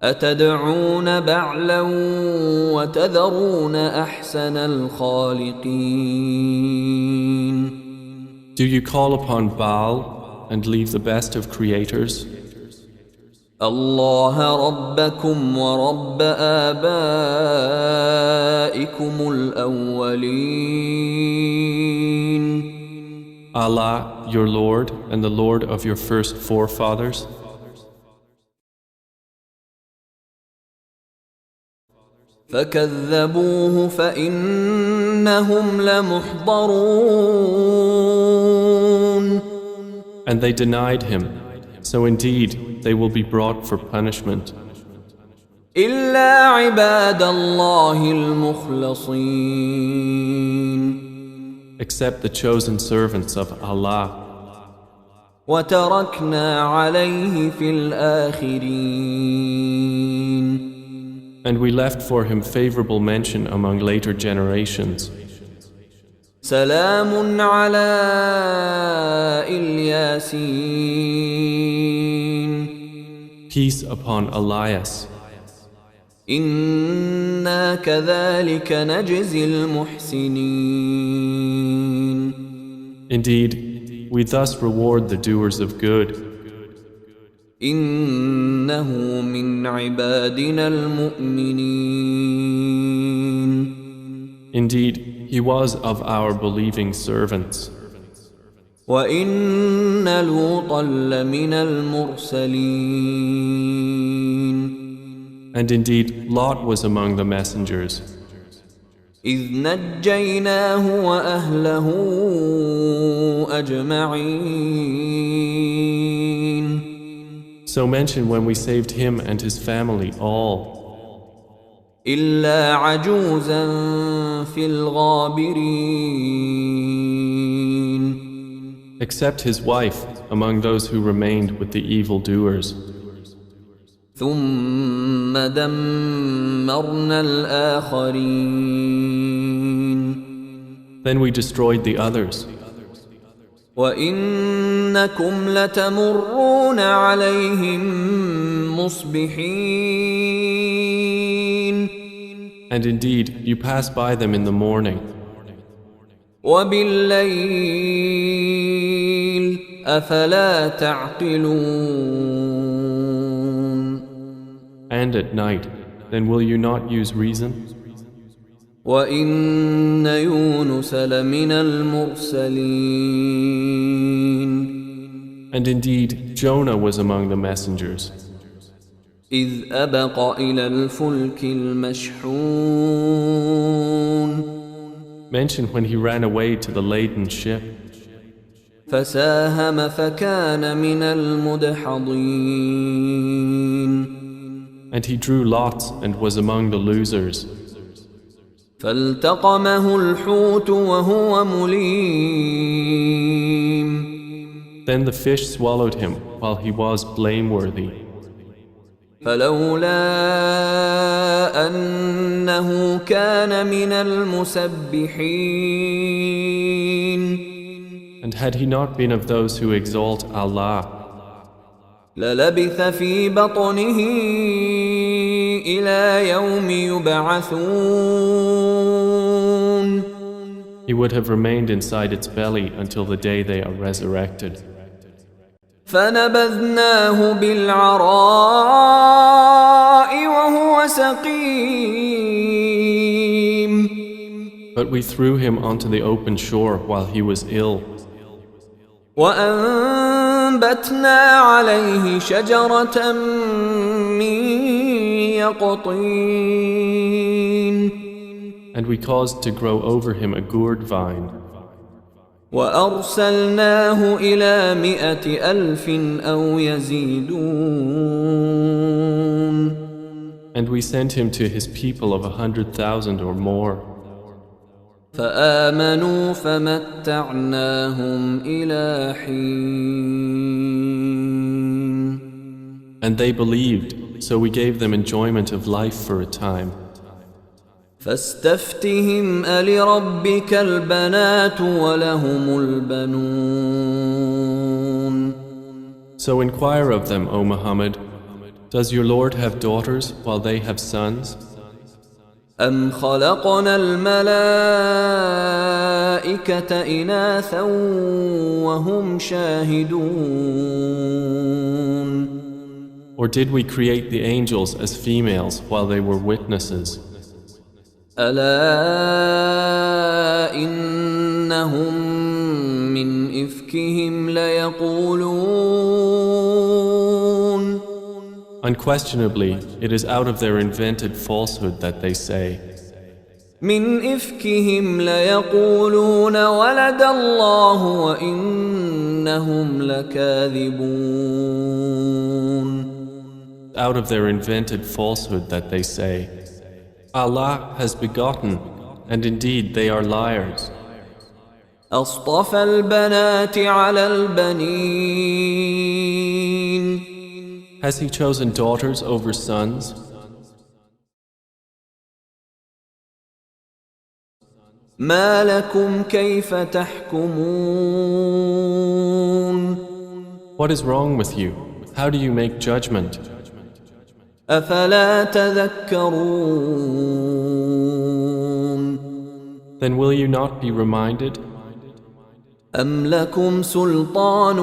أتدعون بعلا وتذرون أحسن الخالقين. Do you call upon Baal and leave the best of creators? الله ربكم ورب آبائكم الأولين. Allah, your Lord, and the Lord of your first forefathers? فكذبوه فإنهم لمحضرون. And they denied him, so indeed they will be brought for punishment. إلا عباد الله المخلصين. Except the chosen servants of Allah. وتركنا عليه في الآخرين. And we left for him favorable mention among later generations. سلام على الياسين. Peace upon Elias. إنا كذلك نجزي المحسنين. Indeed, we thus reward the doers of good. إنه إنه من عبادنا المؤمنين. Indeed, he was of our believing servants. وإن لوطا لمن المرسلين. And indeed, Lot was among the messengers. إذ نجيناه وأهله أجمعين. So mention when we saved him and his family all, إلا عجوزا في الغابرين. except his wife among those who remained with the evildoers. ثم دمرنا الآخرين. Then we destroyed the others. وإنكم لتمرون عليهم مصبحين. And indeed, you pass by them in the morning. وبالليل أفلا تعقلون. And at night, then will you not use reason? وإن يونس لمن المرسلين. And indeed, Jonah was among the messengers. إذ أبق إلى الفلك المشحون. Mention when he ran away to the laden ship. فساهم فكان من المدحضين. And he drew lots and was among the losers. فالتقمه الحوت وهو مليم. Then the fish swallowed him while he was blameworthy. فلولا أنه كان من المسبحين. And had he not been of those who exalt Allah, للبث في بطنه إلى يوم يبعثون. he would have remained inside its belly until the day they are resurrected. فنبذناه بالعراء وهو سقيم. But we threw him onto the open shore while he was ill. وأنبتنا عليه شجرة من يقطين. And we caused to grow over him a gourd vine. وأرسلناه إلى 100,000 أو يزيدون. And we sent him to his people of 100,000 or more. فآمنوا فمتعناهم إلى حين. And they believed, so we gave them enjoyment of life for a time. فاستفتهم ألربك البنات ولهم البنون. So inquire of them, O Muhammad, does your Lord have daughters while they have sons? أم خلقنا الملائكة إناثا وهم شاهدون. Or did we create the angels as females while they were witnesses? ألا إنهم من إفكهم ليقولون. Unquestionably, it is out of their invented falsehood that they say. من إفكهم ليقولون ولد الله وإنهم لكاذبون. Out of their invented falsehood that they say, Allah has begotten, and indeed they are liars. أصطفى البنات على البنين. Has he chosen daughters over sons? ما لكم كيف تحكمون. What is wrong with you? How do you make judgment? أفلا تذكرون. Then will you not be reminded? أم لكم سلطان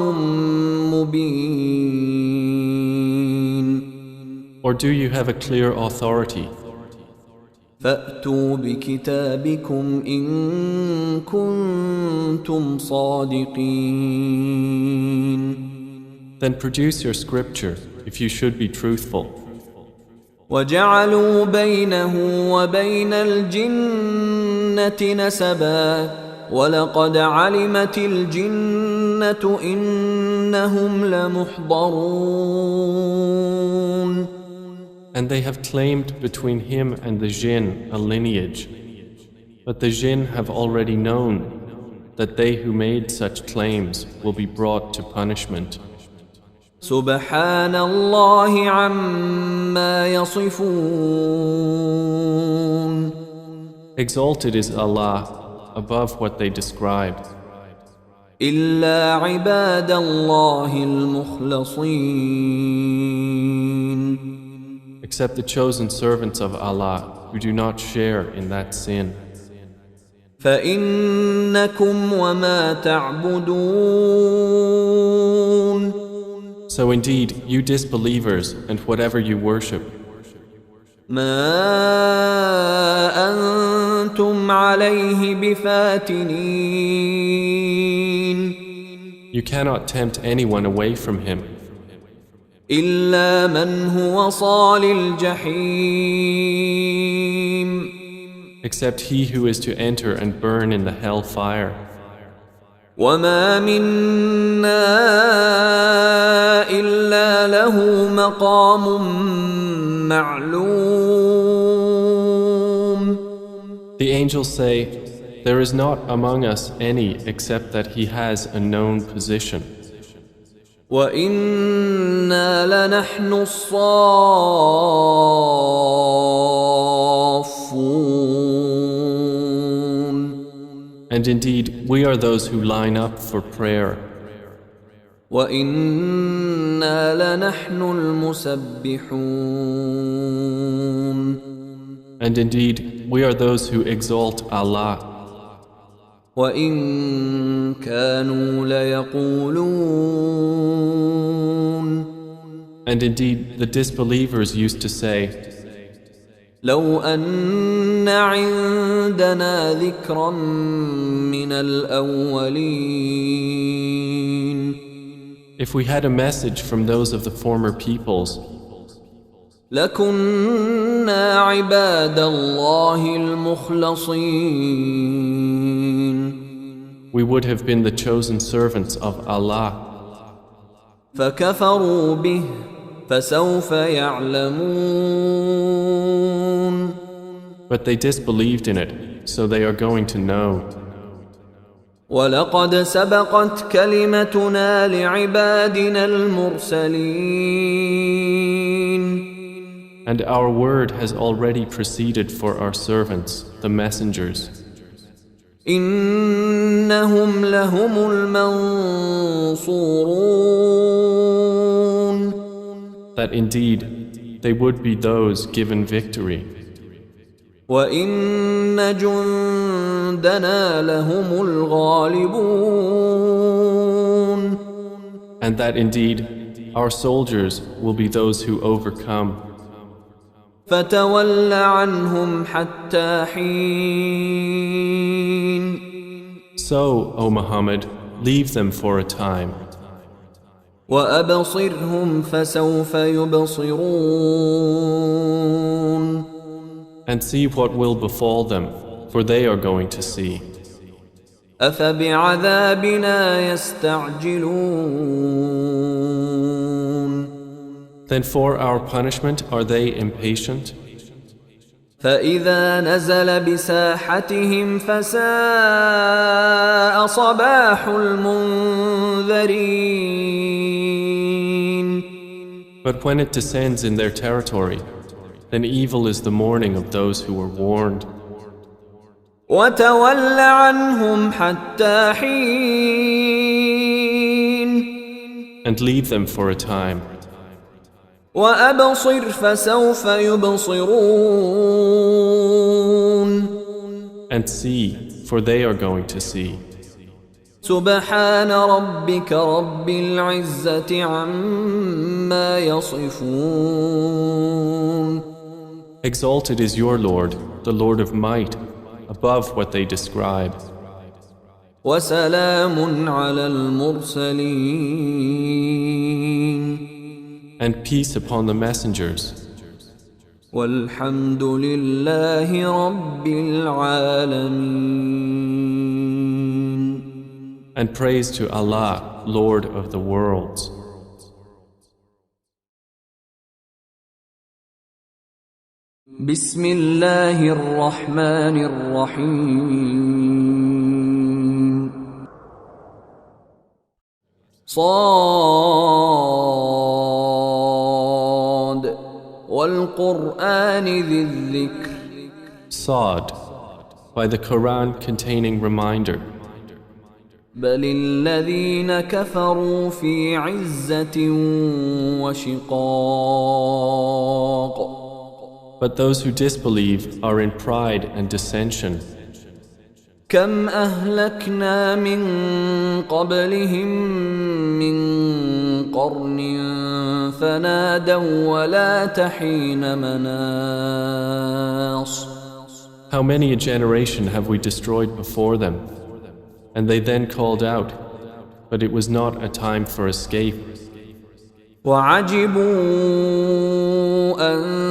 مبين. Or do you have a clear authority? فأتوا بكتابكم إن كنتم صادقين. Then produce your scripture if you should be truthful. وجعلوا بينه وبين الجنة نسبا ولقد علمت الجنة إنهم لمحضرون. And they have claimed between him and the jinn a lineage. But the jinn have already known that they who made such claims will be brought to punishment. سبحان الله عما يصفون. Exalted is Allah above what they described. إلا عباد الله المخلصين. Except the chosen servants of Allah who do not share in that sin. فإنكم وما تعبدون. So indeed, you disbelievers and whatever you worship, ما أنتم عليه بفاتنين. you cannot tempt anyone away from him, إلا من هو صال الجحيم. except he who is to enter and burn in the hell fire. وما منا إلا له مقام معلوم. The angels say, there is not among us any except that he has a known position. وإنا لنحن الصافون. And indeed, we are those who line up for prayer. وإنا لنحن المسبحون. And indeed, we are those who exalt Allah. وإن كانوا ليقولون. And indeed, the disbelievers used to say, لو أن عندنا ذكرا من الأولين. if we had a message from those of the former peoples, لكنا عباد الله المخلصين. we would have been the chosen servants of Allah. فكفروا به فسوف يعلمون. But they disbelieved in it, so they are going to know. ولقد سبقت كلمتنا لعبادنا المرسلين. And our word has already proceeded for our servants, the messengers. إنهم لهم المنصورون. That indeed they would be those given victory. وإن جندنا لهم الغالبون. And that indeed our soldiers will be those who overcome. فتول عنهم حتى حين. So, O Muhammad, leave them for a time. وأبصرهم فسوف يبصرون. And see what will befall them, for they are going to see. أفبعذابنا يستعجلون. Then for our punishment are they impatient? فإذا نزل بساحتهم فساء صباح المنذرين. But when it descends in their territory, then evil is the morning of those who were warned. وتول عنهم حتى حين. And leave them for a time. وأبصر فسوف يبصرون. And see, for they are going to see. سبحان ربك رب العزة عما عما يصفون Exalted is your Lord, the Lord of might, above what they describe. وسلام على المرسلين And peace upon the messengers. والحمد لله رب العالمين. And praise to Allah, Lord of the worlds. بسم الله الرحمن الرحيم. صاد والقرآن ذي الذكر. Sod, by the Quran containing reminder. بل الذين كفروا في عزة وشقاق. But those who disbelieve are in pride and dissension. كم أهلكنا من قبلهم من قرن فنادوا ولا تحين مناص. How many a generation have we destroyed before them? And they then called out, but it was not a time for escape. وعجبوا أن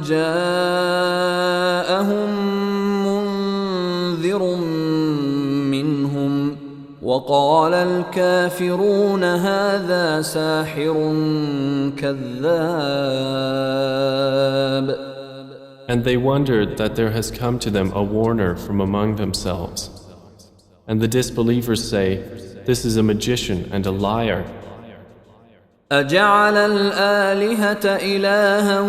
جاءهم منذر منهم وقال الكافرون هذا ساحر كذاب. And they wondered that there has come to them a warner from among themselves. And the disbelievers say, this is a magician and a liar. أجعل الآلهة إلها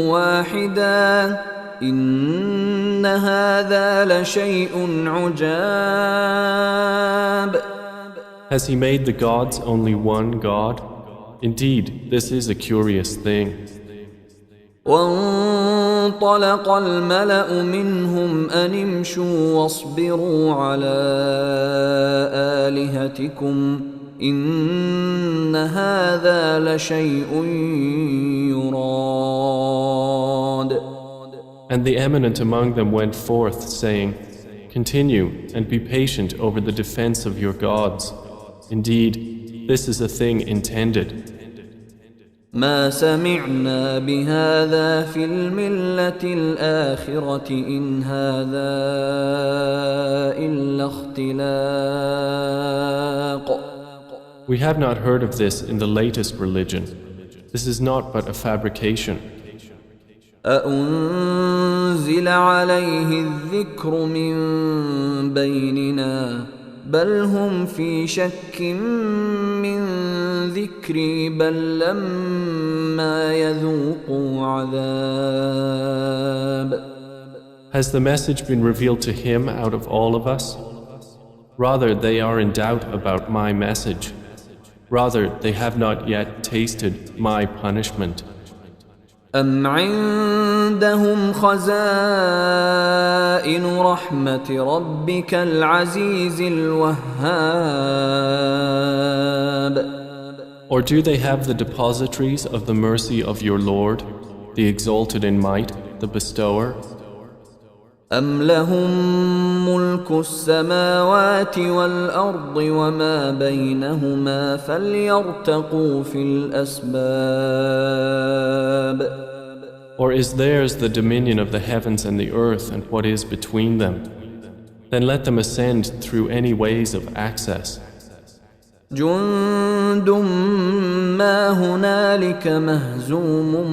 واحدا إن هذا لشيء عجاب. Has he made the gods only one God? Indeed, this is a curious thing. وانطلق الملأ منهم أن امشوا واصبروا على آلهتكم إن هذا لشيء يراد. And the eminent among them went forth, saying, continue and be patient over the defense of your gods. Indeed, this is a thing intended. ما سمعنا بهذا في الملة الآخرة إن هذا إلا اختلاق. We have not heard of this in the latest religion. This is not but a fabrication. أأنزل عليه الذكر من بيننا بل هم في شك من ذكري بل لما يذوقوا عذاب. Has the message been revealed to him out of all of us? Rather, they are in doubt about my message. Rather, they have not yet tasted my punishment. أم عندهم خزائن رحمة ربك العزيز الوهاب. Or do they have the depositories of the mercy of your Lord, the exalted in might, the bestower? أم لهم ملك السماوات والأرض وما بينهما فليرتقوا في الأسباب. Or is theirs the dominion of the heavens and the earth and what is between them? Then let them ascend through any ways of access. جند ما هنالك مهزوم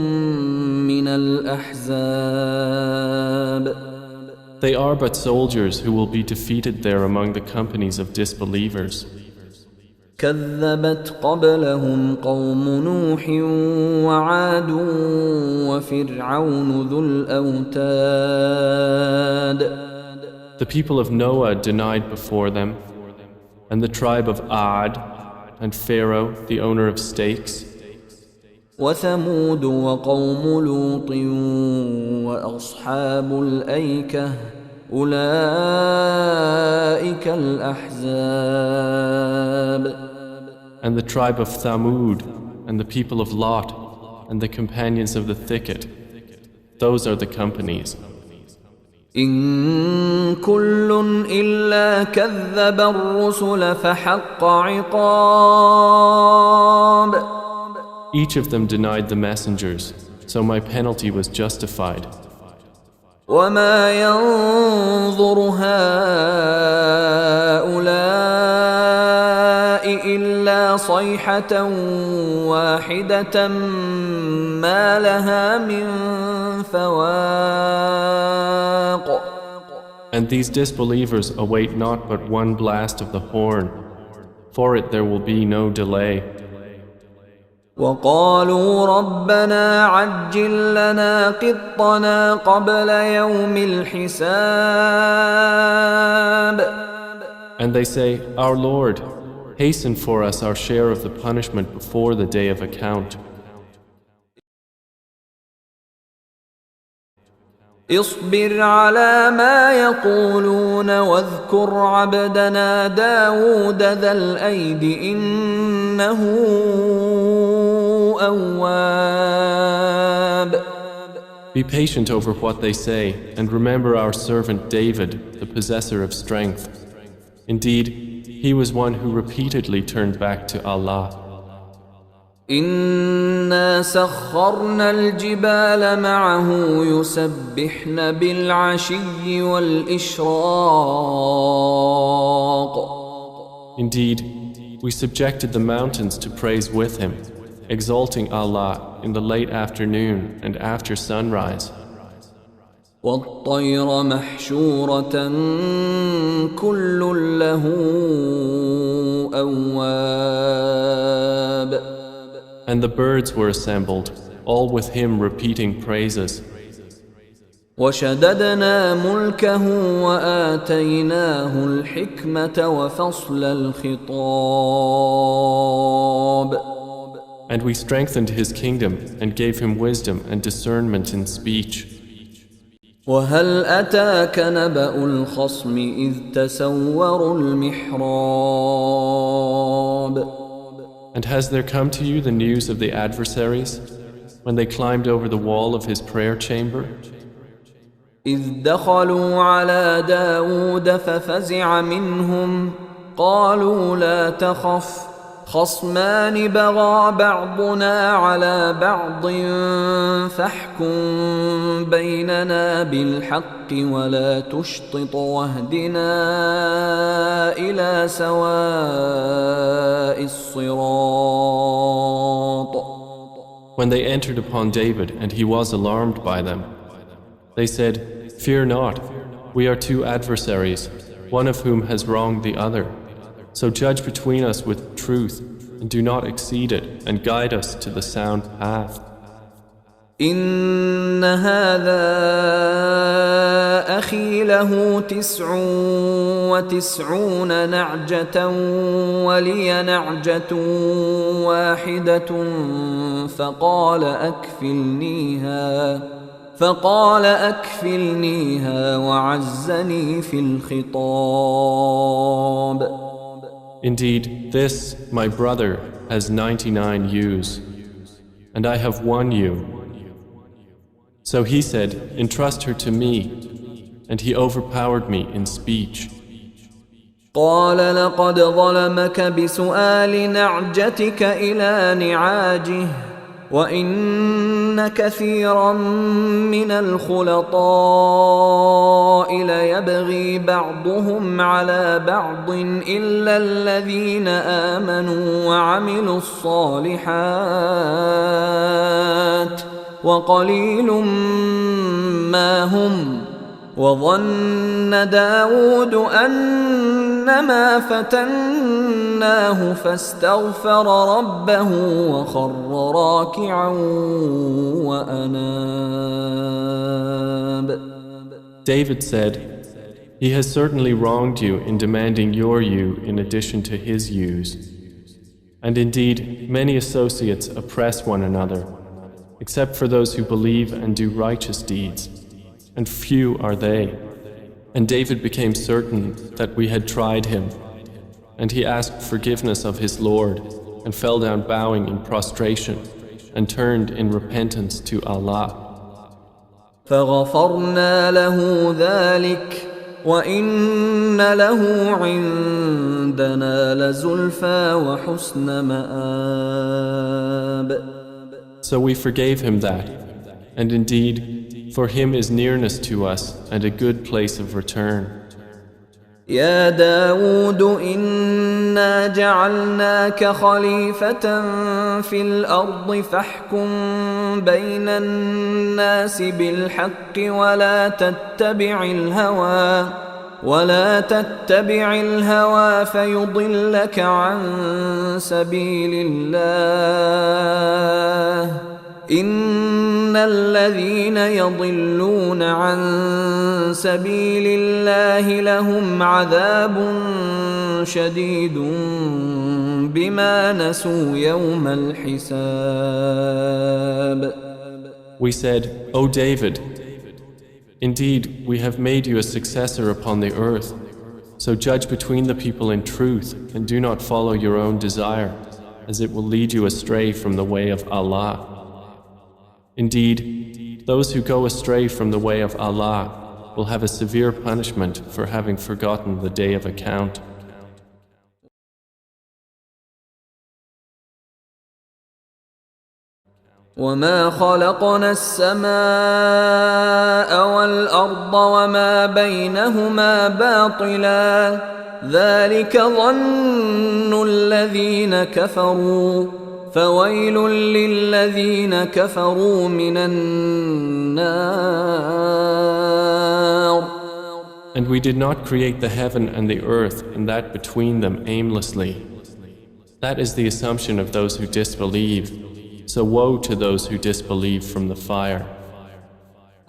من الأحزاب. They are but soldiers who will be defeated there among the companies of disbelievers. كذبت قبلهم قوم نوح وعاد وفرعون ذو الأوتاد. The people of Noah denied before them, and the tribe of Ad, and Pharaoh, the owner of stakes, وثمود وقوم لوط وأصحاب الأيكة أولئك الأحزاب. and the tribe of Thamud, and the people of Lot, and the companions of the thicket. Those are the companies. إن كل إلا كذب الرسل فحق عقاب. Each of them denied the messengers, so my penalty was justified. وما ينظر هؤلاء إلا صيحة واحدة ما لها من فواق. And these disbelievers await not but one blast of the horn. For it there will be no delay. وقالوا ربنا عجل لنا قطنا قبل يوم الحساب. And they say, Our Lord, hasten for us our share of the punishment before the day of account. اصبر على ما يقولون واذكر عبدنا داود ذا الأيد إنه أواب. Be patient over what they say, and remember our servant David, the possessor of strength. Indeed, he was one who repeatedly turned back to Allah. إنا سخرنا الجبال معه يسبحن بالعشي والإشراق. Indeed, we subjected the mountains to praise with him, exalting Allah in the late afternoon and after sunrise. والطير محشورة كل له أواب. And the birds were assembled, all with him repeating praises. وشددنا ملكه وآتيناه الحكمة وفصل الخطاب. And we strengthened his kingdom and gave him wisdom and discernment in speech. وهل أتاك نبأ الخصم إذ تسوروا المحراب. And has there come to you the news of the adversaries when they climbed over the wall of his prayer chamber? إذ دخلوا على داود ففزع منهم قالوا لا تخف خصمان بغى بعضنا على بعض فاحكم بيننا بالحق ولا تشطط واهدنا إلى سواء الصراط. When they entered upon David and he was alarmed by them, they said, Fear not, we are two adversaries, one of whom has wronged the other. So judge between us with truth, and do not exceed it, and guide us to the sound path. إن هذا أخي له 99 نعجة ولي نعجة واحدة فقال أكفلنيها وعزني في الخطاب. Indeed, this, my brother, has 99 ewes, and I have one ewe. So he said, Entrust her to me, and he overpowered me in speech. قال لقد ظلمك بسؤال نعجتك إلى نعاجه وإن كثيرا من الخلطاء ليبغي بعضهم على بعض إلا الذين آمنوا وعملوا الصالحات وقليل ما هم. وظن داود أنما فتناه فاستغفر ربه وخر راكعا وأناب. David said, He has certainly wronged you in demanding your ewe in addition to his ewes. And indeed, many associates oppress one another, except for those who believe and do righteous deeds. And few are they. And David became certain that we had tried him, and he asked forgiveness of his Lord, and fell down bowing in prostration and turned in repentance to Allah. فغفرنا له ذلك وإن له عندنا لزلفى وحسن مآب. So we forgave him that, and indeed, for him is nearness to us and a good place of return. يا داود إنا جعلناك خليفة في الأرض فاحكم بين الناس بالحق ولا تتبع الهوى فيضلك عن سبيل الله إن الذين يضلون عن سبيل الله لهم عذاب شديد بما نسوا يوم الحساب. We said, O David, indeed we have made you a successor upon the earth, so judge between the people in truth and do not follow your own desire, as it will lead you astray from the way of Allah. Indeed, those who go astray from the way of Allah will have a severe punishment for having forgotten the day of account. وما خلقنا السماء والأرض وما بينهما باطلا ذلك ظن الذين كفروا فويل للذين كفروا من النار. And we did not create the heaven and the earth and that between them aimlessly. That is the assumption of those who disbelieve. So woe to those who disbelieve from the fire.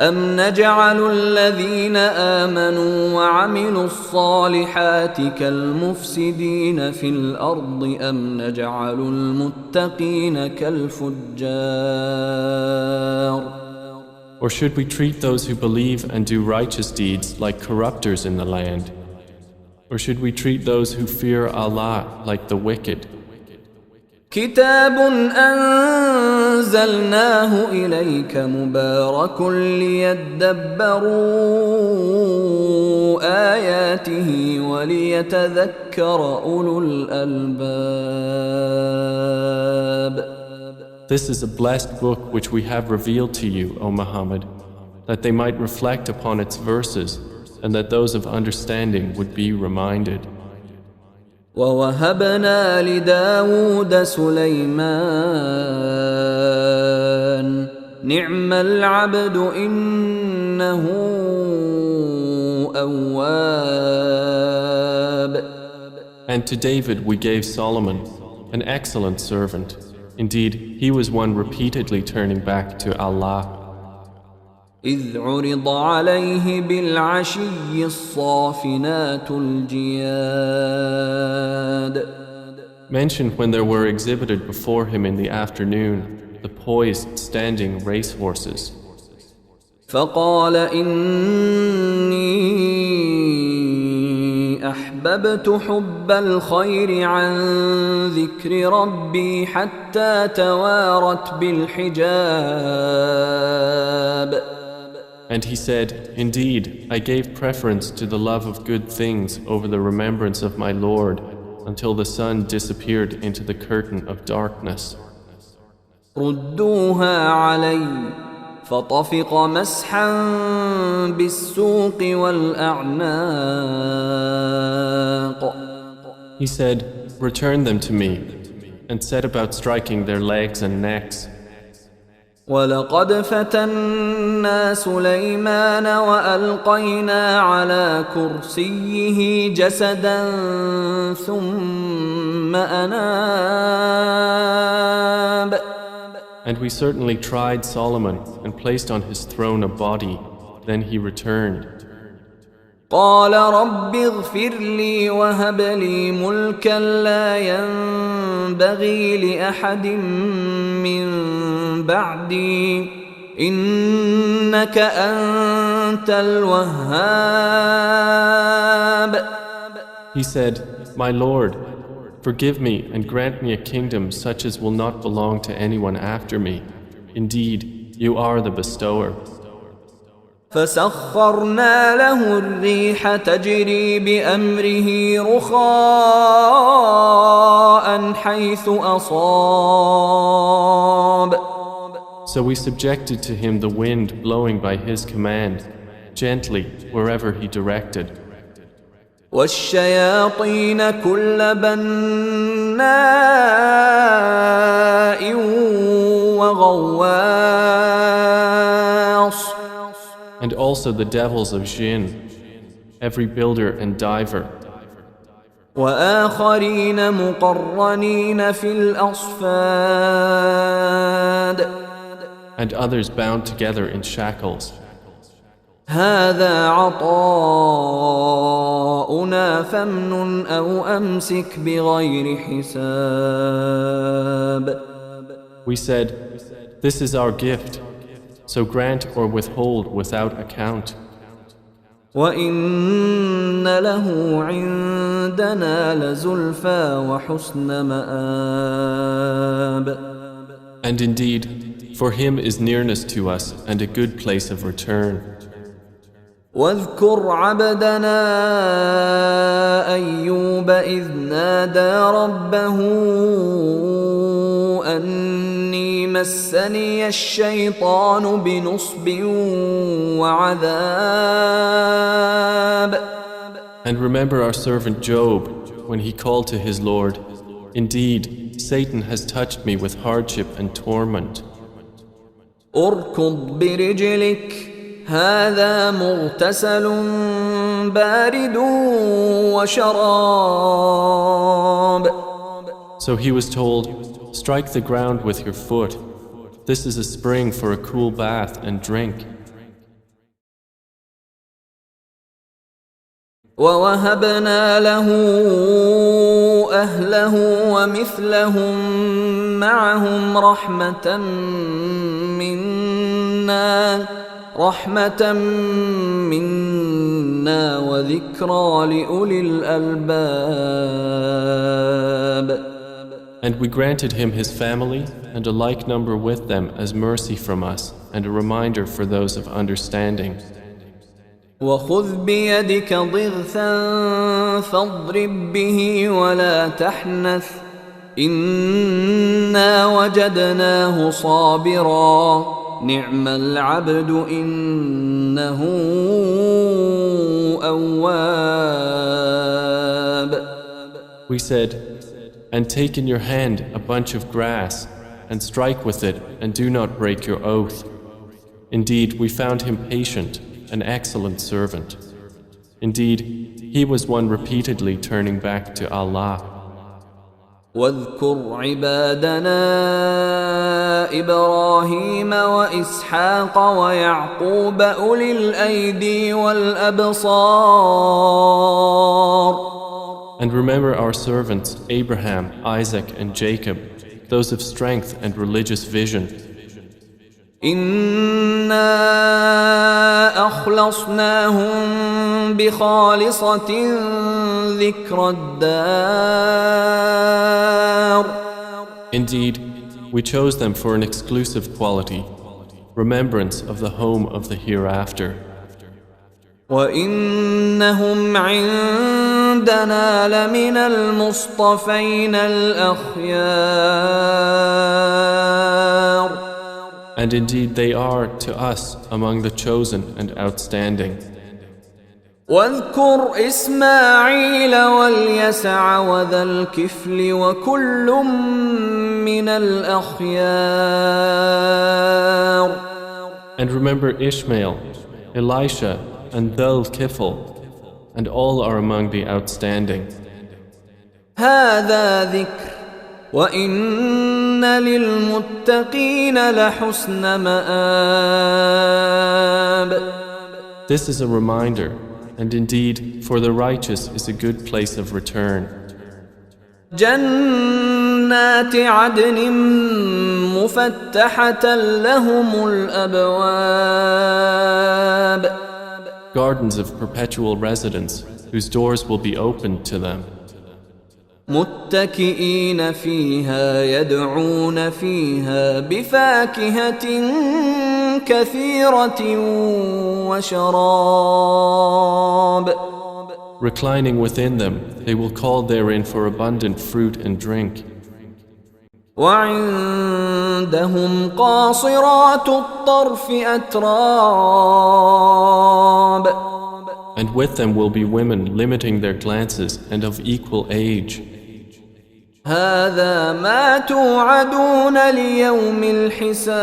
أم نجعل الذين آمنوا وعملوا الصالحات كالمفسدين في الأرض أم نجعل المتقين كالفجار. Or should we treat those who believe and do righteous deeds like corrupters in the land? Or should we treat those who fear Allah like the wicked? كتاب أنزلناه إليك مبارك ليدبروا آياته وليتذكر أولو الألباب. This is a blessed book which we have revealed to you, O Muhammad, that they might reflect upon its verses and that those of understanding would be reminded. ووهبنا لداود سليمان نعم العبد إنه أواب. And to David we gave Solomon, an excellent servant. Indeed, he was one repeatedly turning back to Allah. إذ عرض عليه بالعشي الصافنات الجياد. Mentioned when there were exhibited before him in the afternoon the poised standing racehorses. فقال إني أحببت حب الخير عن ذكر ربي حتى توارت بالحجاب. And he said, Indeed, I gave preference to the love of good things over the remembrance of my Lord until the sun disappeared into the curtain of darkness. ردوها علي فطفق مسحا بالسوق والأعناق. He said, Return them to me, and set about striking their legs and necks. ولقد فتنا سليمان وألقينا على كرسيه جسدا ثم أناب. And we certainly tried Solomon and placed on his throne a body, then he returned. قال رب اغفر لي وهب لي ملكا لا ينبغي لأحد من بعدي إنك أنت الوهاب. He said, My Lord, Forgive me and grant me a kingdom such as will not belong to anyone after me. Indeed, you are the bestower. فسخرنا له الريح تجري بأمره رخاء حيث أصاب. So we subjected to him the wind blowing by his command, gently wherever he directed. والشياطين كل بناء وغواص. And also the devils of jinn, every builder and diver. وآخرين مقرنين في الأصفاد. And others bound together in shackles. هذا عطاؤنا فامنن أو أمسك بغير حساب. We said, this is our gift, so grant or withhold without account. وإن له عندنا لزلفى وحسن مآب. And indeed, for him is nearness to us and a good place of return. واذكر عبدنا أيوب إذ نادى ربه أني مسني الشيطان بنصب وعذاب. And remember our servant Job when he called to his Lord, indeed, Satan has touched me with hardship and torment. اركض برجلك هذا مغتسل بارد وشراب. So he was told, strike the ground with your foot. This is a spring for a cool bath and drink. ووهبنا له أهله ومثلهم معهم رحمة منا وذكرى لأولي الألباب. And we granted him his family and a like number with them as mercy from us and a reminder for those of understanding. وخذ بيدك ضغثا فاضرب به ولا تحنث إنا وجدناه صابرا نعم العبد إنه أواب. We said, and take in your hand a bunch of grass and strike with it and do not break your oath. Indeed, we found him patient, an excellent servant. Indeed, he was one repeatedly turning back to Allah. واذكر عبادنا إبراهيم وإسحاق ويعقوب أولي الأيدي والأبصار. And remember our servants Abraham, Isaac and Jacob, those of strength and religious vision. إنا أخلصناهم بخالصة ذكر الدار. Indeed, we chose them for an exclusive quality, remembrance of the home of the hereafter. وإنهم عندنا لمن المصطفين الأخيار. And indeed they are to us among the chosen and outstanding. واذكر إسماعيل واليسع وذا الكفل وكل من الأخيار. And remember Ishmael, Elisha, and Dhul Kifl, and all are among the outstanding. هذا ذكر وإن للمتقين لحسن مآب. This is a reminder, and indeed for the righteous is a good place of return. جنات عدن مفتحة لهم الأبواب. Gardens of perpetual residence, whose doors will be opened to them. متكئين فيها يدعون فيها بفاكهة كثيرة وشراب. Reclining within them, they will call therein for abundant fruit and drink. وعندهم قاصرات الطرف أتراب. And with them will be women limiting their glances and of equal age. هذا ما توعدون ليوم الحساب.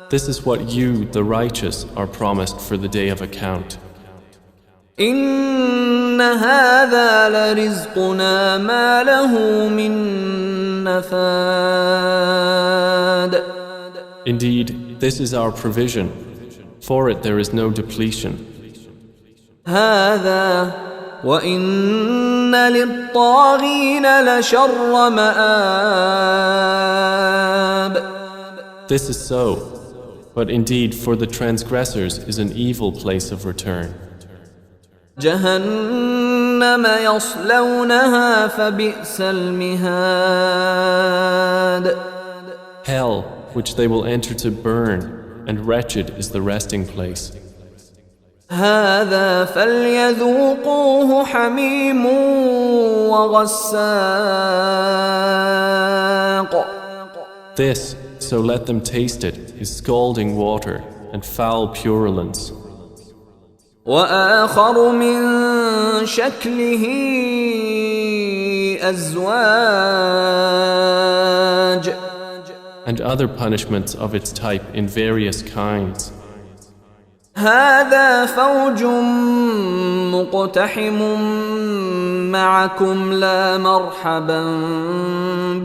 This is what you, the righteous, are promised for the day of account. إن هذا لرزقنا ما له من نفاد. Indeed, this is our provision. For it there is no depletion. هذا وإن للطاغين لشر مآب. This is so, but indeed for the transgressors is an evil place of return. جهنم يصلونها فبئس المهاد. Hell, which they will enter to burn, and wretched is the resting place. هذا فليذوقوه حميم وغساق. This, so let them taste it, is scalding water and foul purulence. وآخر من شكله أزواج. And other punishments of its type in various kinds. هذا فوج مقتحم معكم لا مرحبا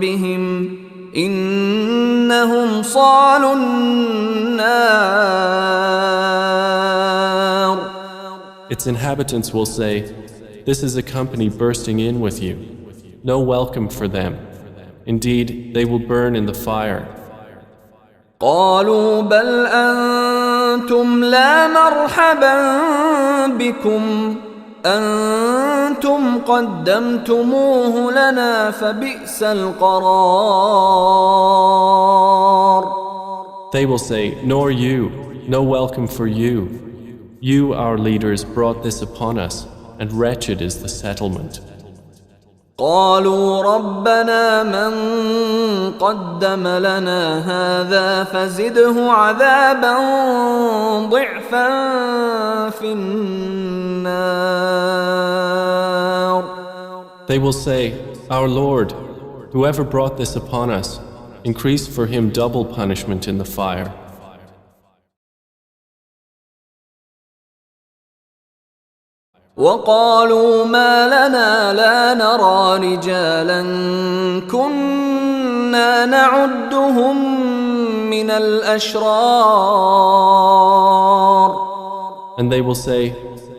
بهم إنهم صالوا النار. Its inhabitants will say, "This is a company bursting in with you. No welcome for them. Indeed, they will burn in the fire." قالوا بل أنتم لا مرحبا بكم أنتم قدمتموه لنا فبئس القرار. They will say, "Nor you, no welcome for you. You, our leaders, brought this upon us, and wretched is the settlement." قالوا ربنا من قدم لنا هذا فزده عذابا ضعفا في النار. They will say, "Our Lord, whoever brought this upon us, increase for him double punishment in the fire." وقالوا ما لنا لا نرى رجالا كنا نعدهم من الأشرار. And they will say,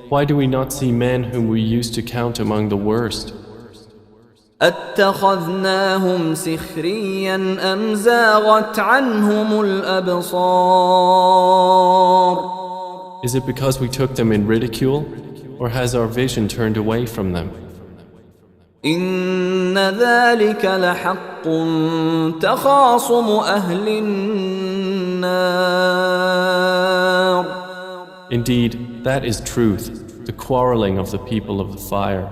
"Why do we not see men whom we used to count among the worst? أتخذناهم سخريا أم زاغت عنهم الأبصار. Is it because we took them in ridicule? Or has our vision turned away from them? إن ذلك لحق تخاصم أهل النار. Indeed, that is truth, the quarreling of the people of the fire.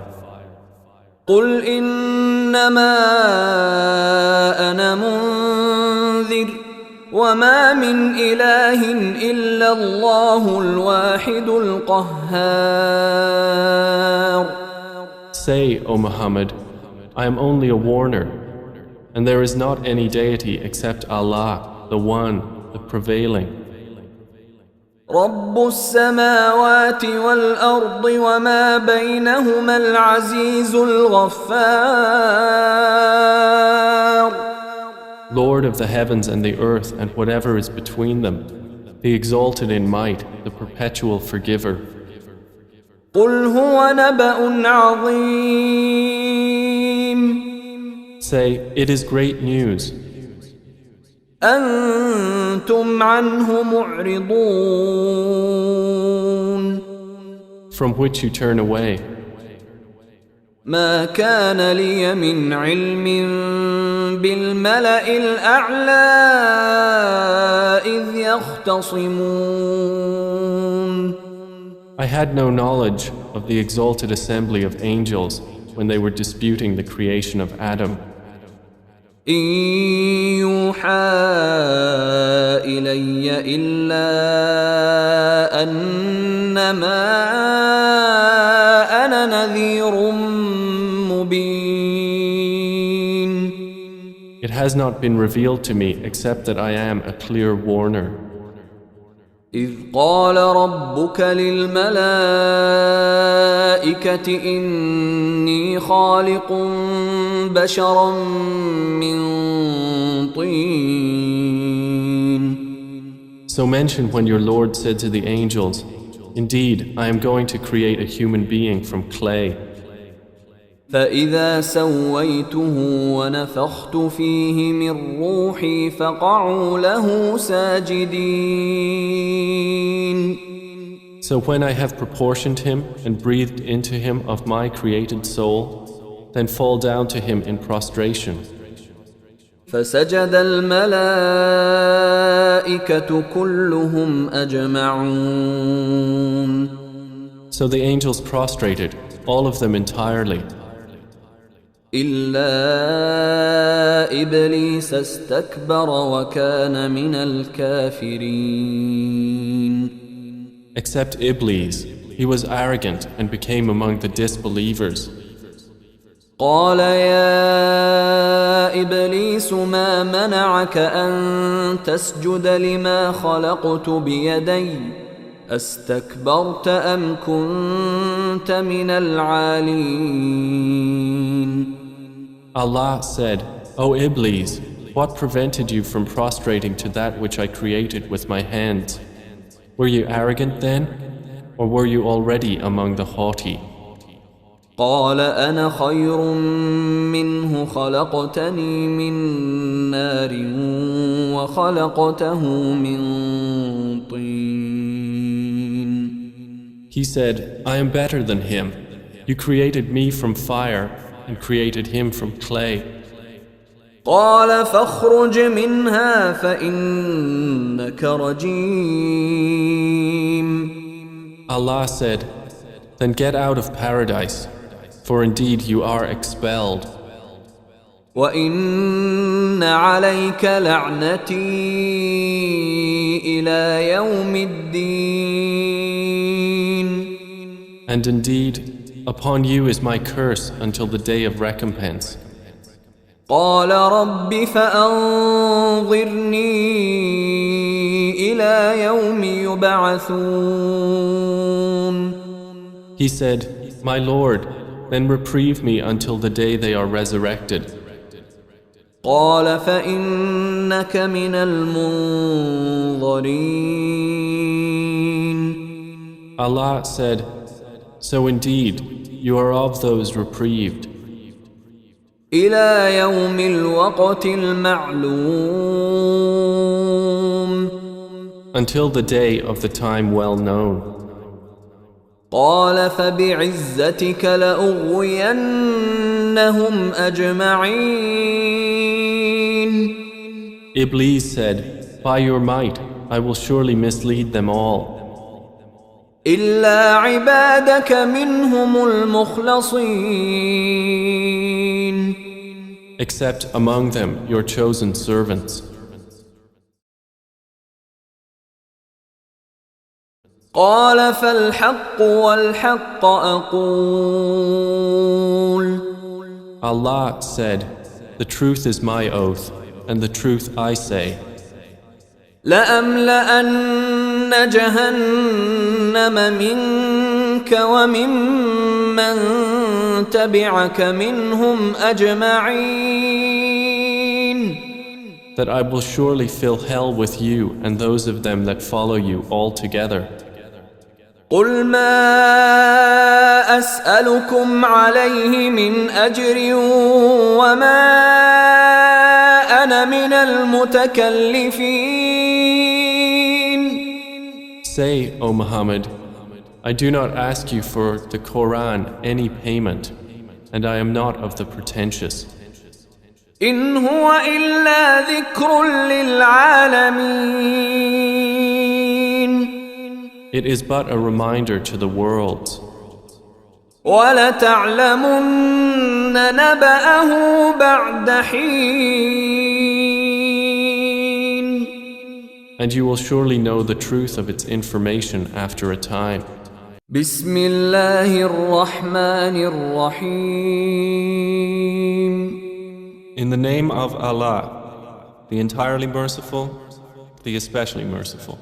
قل إنما أنا منذر وما من إله إلا الله الواحد القهار. Say, O Muhammad, I am only a warner, and there is not any deity except Allah, the One, the Prevailing. رب السماوات والأرض وما بينهما العزيز الغفار. Lord of the heavens and the earth and whatever is between them, the exalted in might, the perpetual forgiver. قل هو نبأ عظيم. Say, it is great news. أنتم عنه معرضون. From which you turn away. ما كان لي من علم بالملأ الأعلى إذ يختصمون. I had no knowledge of the exalted assembly of angels when they were disputing the creation of Adam. إن يوحى إلي إلا أنما أنا نذير مبين. It has not been revealed to me except that I am a clear warner. إذ قال ربك للملائكة إني خالق بشرا من طين. So mention when your Lord said to the angels, "Indeed, I am going to create a human being from clay." فإذا سويته ونفخت فيه من روحي فقعوا له ساجدين. So when I have proportioned him and breathed into him of my created soul, then fall down to him in prostration. فسجد الملائكة كلهم أجمعون. So the angels prostrated, all of them entirely. إلا إبليس استكبر وكان من الكافرين. Except Iblis, he was arrogant and became among the disbelievers. قال يا إبليس ما منعك أن تسجد لما خلقت بيدي أستكبرت أم كنت من العالين. Allah said, "O Iblis, what prevented you from prostrating to that which I created with my hands? Were you arrogant then, or were you already among the haughty?" قال أنا خير منه خلقتني من نار وخلقته من طين. He said, "I am better than him. You created me from fire and created him from clay." قال فاخرج منها فإنك رجيم. Allah said, "Then get out of paradise, for indeed you are expelled. وإن عليك لعنتي إلى يوم الدين. And indeed, upon you is my curse until the day of recompense." قال رب فأنظرني إلى يوم يبعثون. He said, "My Lord, then reprieve me until the day they are resurrected." قال فإنك من المنظرين. Allah said, "So indeed, you are of those reprieved, إلى يوم الوقت المعلوم. until the day of the time well known." قال فبعزتك لأغوينهم أجمعين. Iblis said, "By your might, I will surely mislead them all, إلا عبادك منهم المخلصين. except among them your chosen servants." قال فالحق والحق أقول. Allah said, "The truth is my oath, and the truth I say, لأملأن جهنم منك وممن تبعك منهم أجمعين. that I will surely fill hell with you and those of them that follow you all together. قل ما أسألكم عليه من أجر وما أنا من المتكلفين. Say, O Muhammad, I do not ask you for the Quran any payment, and I am not of the pretentious. إن هو إلا ذكر للعالمين. It is but a reminder to the worlds. وَلَتَعْلَمُنَّ نَبَأَهُ بَعْدَ حِينٍ. And you will surely know the truth of its information after a time. بسم الله الرحمن الرحيم. In the name of Allah, the entirely merciful, the especially merciful.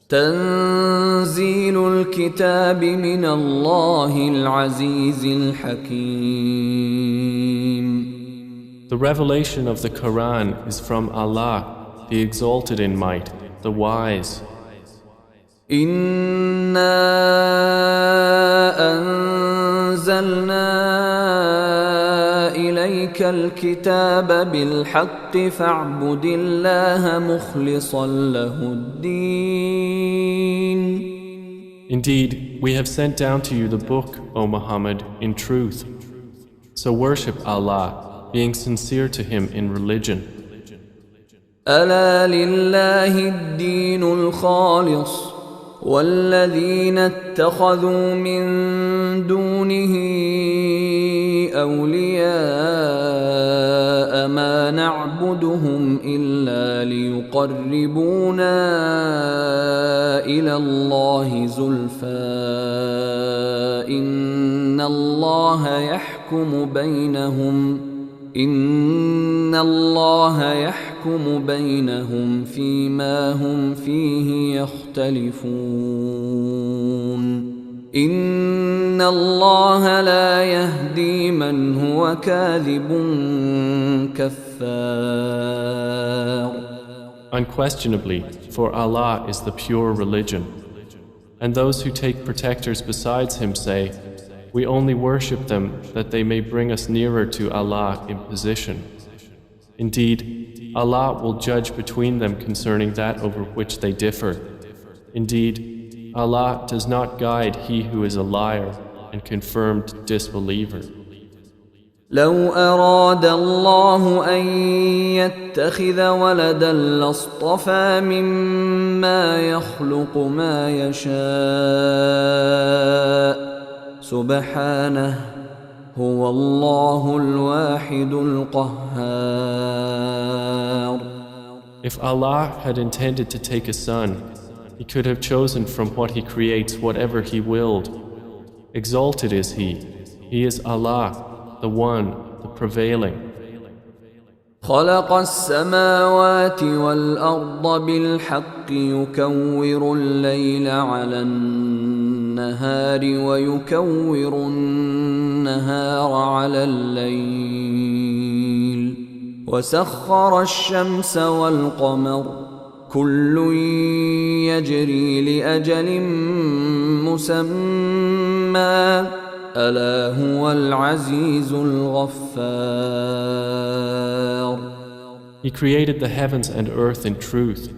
تنزيل الكتاب من الله العزيز الحكيم. The revelation of the Quran is from Allah, the exalted in might, the wise. إنا أنزلنا إليك الكتاب بالحق فاعبد الله مخلصا له الدين. Indeed, we have sent down to you the book, O Muhammad, in truth. So worship Allah, being sincere to Him in religion. ألا لله الدين الخالص والذين اتخذوا من دونه أولياء ما نعبدهم إلا ليقربونا إلى الله زلفى إن الله يحكم بينهم فيما هم فيه يختلفون إن الله لا يهدي من هو كاذب كفار. Unquestionably, for Allah is the pure religion. And those who take protectors besides Him say, we only worship them that they may bring us nearer to Allah in position. Indeed, Allah will judge between them concerning that over which they differ. Indeed, Allah does not guide he who is a liar and confirmed disbeliever. لو أراد الله أن يتخذ ولدا لاصطفى مما يخلق ما يشاء سبحانه هو الله الواحد القهار. If Allah had intended to take a son, He could have chosen from what He creates whatever He willed. Exalted is He. He is Allah, the One, the Prevailing. خلق السماوات والأرض بالحق يكور الليل على النهار ويكور النهار على الليل وسخر الشمس والقمر كل يجري لأجل مسمى ألا هو العزيز الغفار. He created the heavens and earth in truth.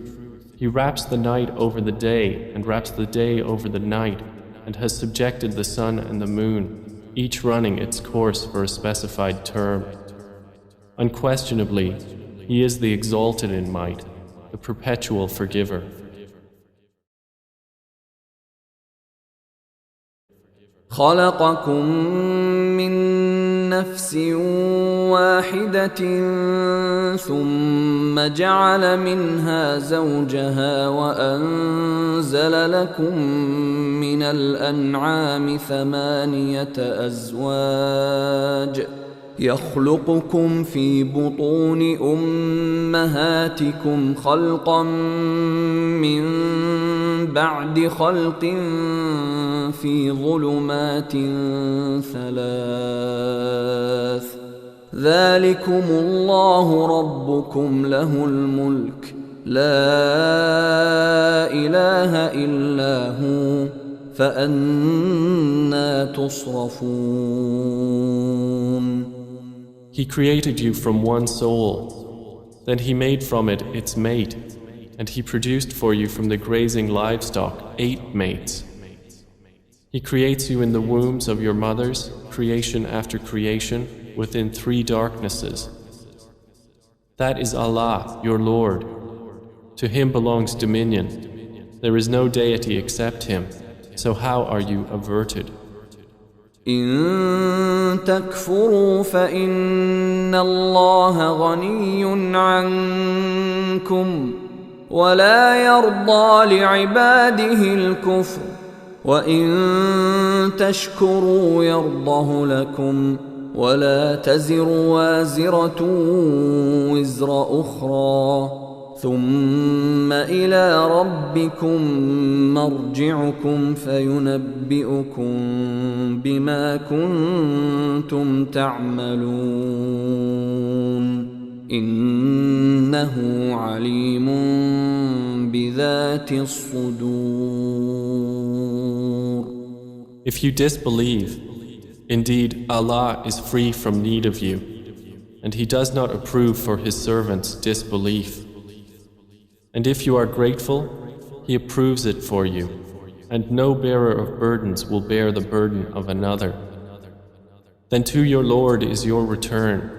He wraps the night over the day and wraps the day over the night and has subjected the sun and the moon, each running its course for a specified term. Unquestionably, He is the exalted in might, the perpetual forgiver. خلقكم من نفس واحدة ثم جعل منها زوجها وأنزل لكم من الأنعام 8 أزواج يخلقكم في بطون أمهاتكم خلقا من بعد خلق في ظلمات 3 ذلكم الله ربكم له الملك لا إله إلا هو فأنى تصرفون. He created you from one soul, then He made from it its mate, and He produced for you from the grazing livestock 8 mates. He creates you in the wombs of your mothers, creation after creation within 3 darknesses. That is Allah, your Lord. To Him belongs dominion. There is no deity except Him. So how are you averted? إن تكفروا فإن الله غني عنكم ولا يرضى لعباده الكفر وإن تشكروا يرضه لكم ولا تزر وازرة وزر أخرى ثم إلى ربكم مرجعكم فينبئكم بما كنتم تعملون إنه عليم بذات الصدور. If you disbelieve, indeed Allah is free from need of you, and He does not approve for His servants' disbelief. And if you are grateful, He approves it for you, and no bearer of burdens will bear the burden of another. Then to your Lord is your return,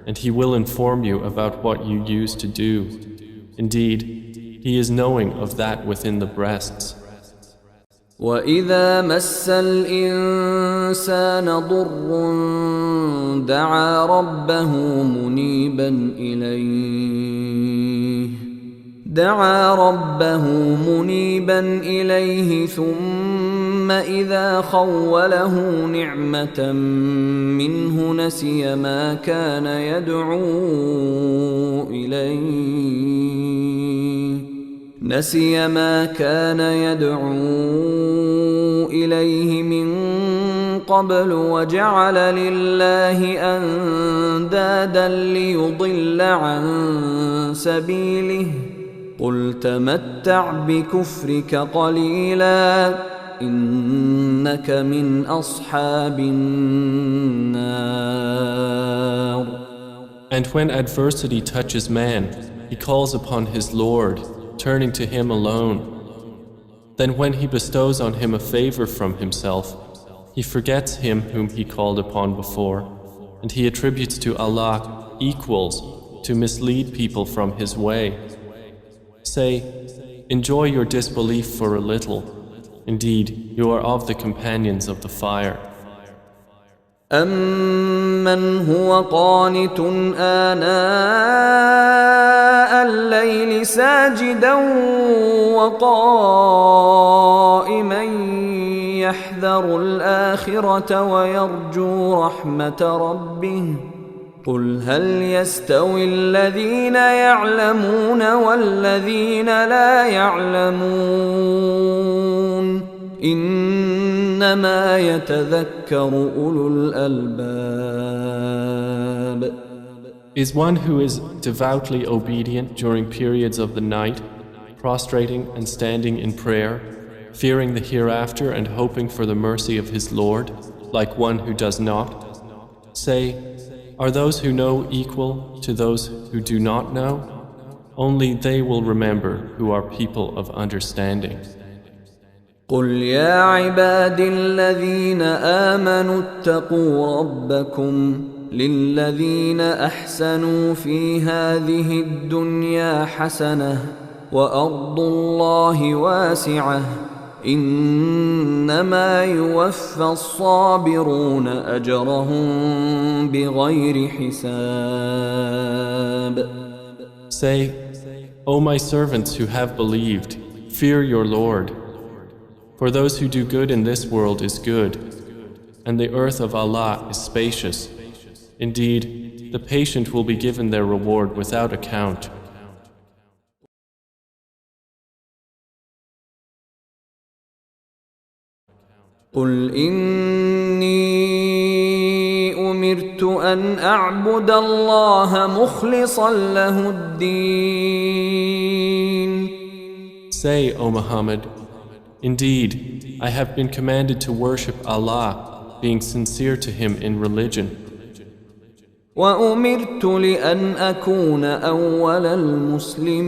and He will inform you about what you used to do. Indeed, He is knowing of that within the breasts. وَإِذَا مَسَّ الْإِنسَانَ ضُرٌّ دَعَا رَبَّهُ منيبا إليه ثم إذا خوله نعمة منه نسي ما كان يدعو إليه من قبل وجعل لله أندادا ليضل عن سبيله قل تمتع بكفرك قليلا إنك من أصحاب النار. And when adversity touches man, he calls upon his Lord, turning to Him alone. Then when He bestows on him a favor from Himself, he forgets Him whom he called upon before, and he attributes to Allah equals to mislead people from His way. Say, enjoy your disbelief for a little. Indeed, you are of the companions of the fire. أَمَّنْ هُوَ قَانِتٌ آنَاءَ اللَّيْلِ سَاجِدًا وَقَائِمًا يَحْذَرُ الْآخِرَةَ وَيَرْجُو رَحْمَةَ رَبِّهِ قُلْ هَلْ يَسْتَوِي الَّذِينَ يَعْلَمُونَ وَالَّذِينَ لَا يَعْلَمُونَ إِنَّمَا يَتَذَكَّرُ أُولُو الْأَلْبَابِ. Is one who is devoutly obedient during periods of the night, prostrating and standing in prayer, fearing the hereafter and hoping for the mercy of his Lord, like one who does not? Say, are those who know equal to those who do not know? Only they will remember who are people of understanding. قُلْ يَا عِبَادِي الَّذِينَ آمَنُوا اتَّقُوا رَبَّكُمْ لِلَّذِينَ أَحْسَنُوا فِي هَذِهِ الدُّنْيَا حَسَنَةٌ وَأَرْضُ اللَّهِ وَاسِعَةٌ إِنَّمَا يُوَفَّى الصَّابِرُونَ أَجْرَهُم بِغَيْرِ حِسَابٍ. Say, O my servants who have believed, fear your Lord. For those who do good in this world is good, and the earth of Allah is spacious. Indeed, the patient will be given their reward without account. قُلْ إِنِّي أُمِرْتُ أَنْ أَعْبُدَ اللَّهَ مُخْلِصًا لَهُ الدِّينَ. Say, O Muhammad, indeed, I have been commanded to worship Allah, being sincere to Him in religion. وَأُمِرْتُ لِأَنْ أَكُونَ أَوَّلَ الْمُسْلِمِينَ.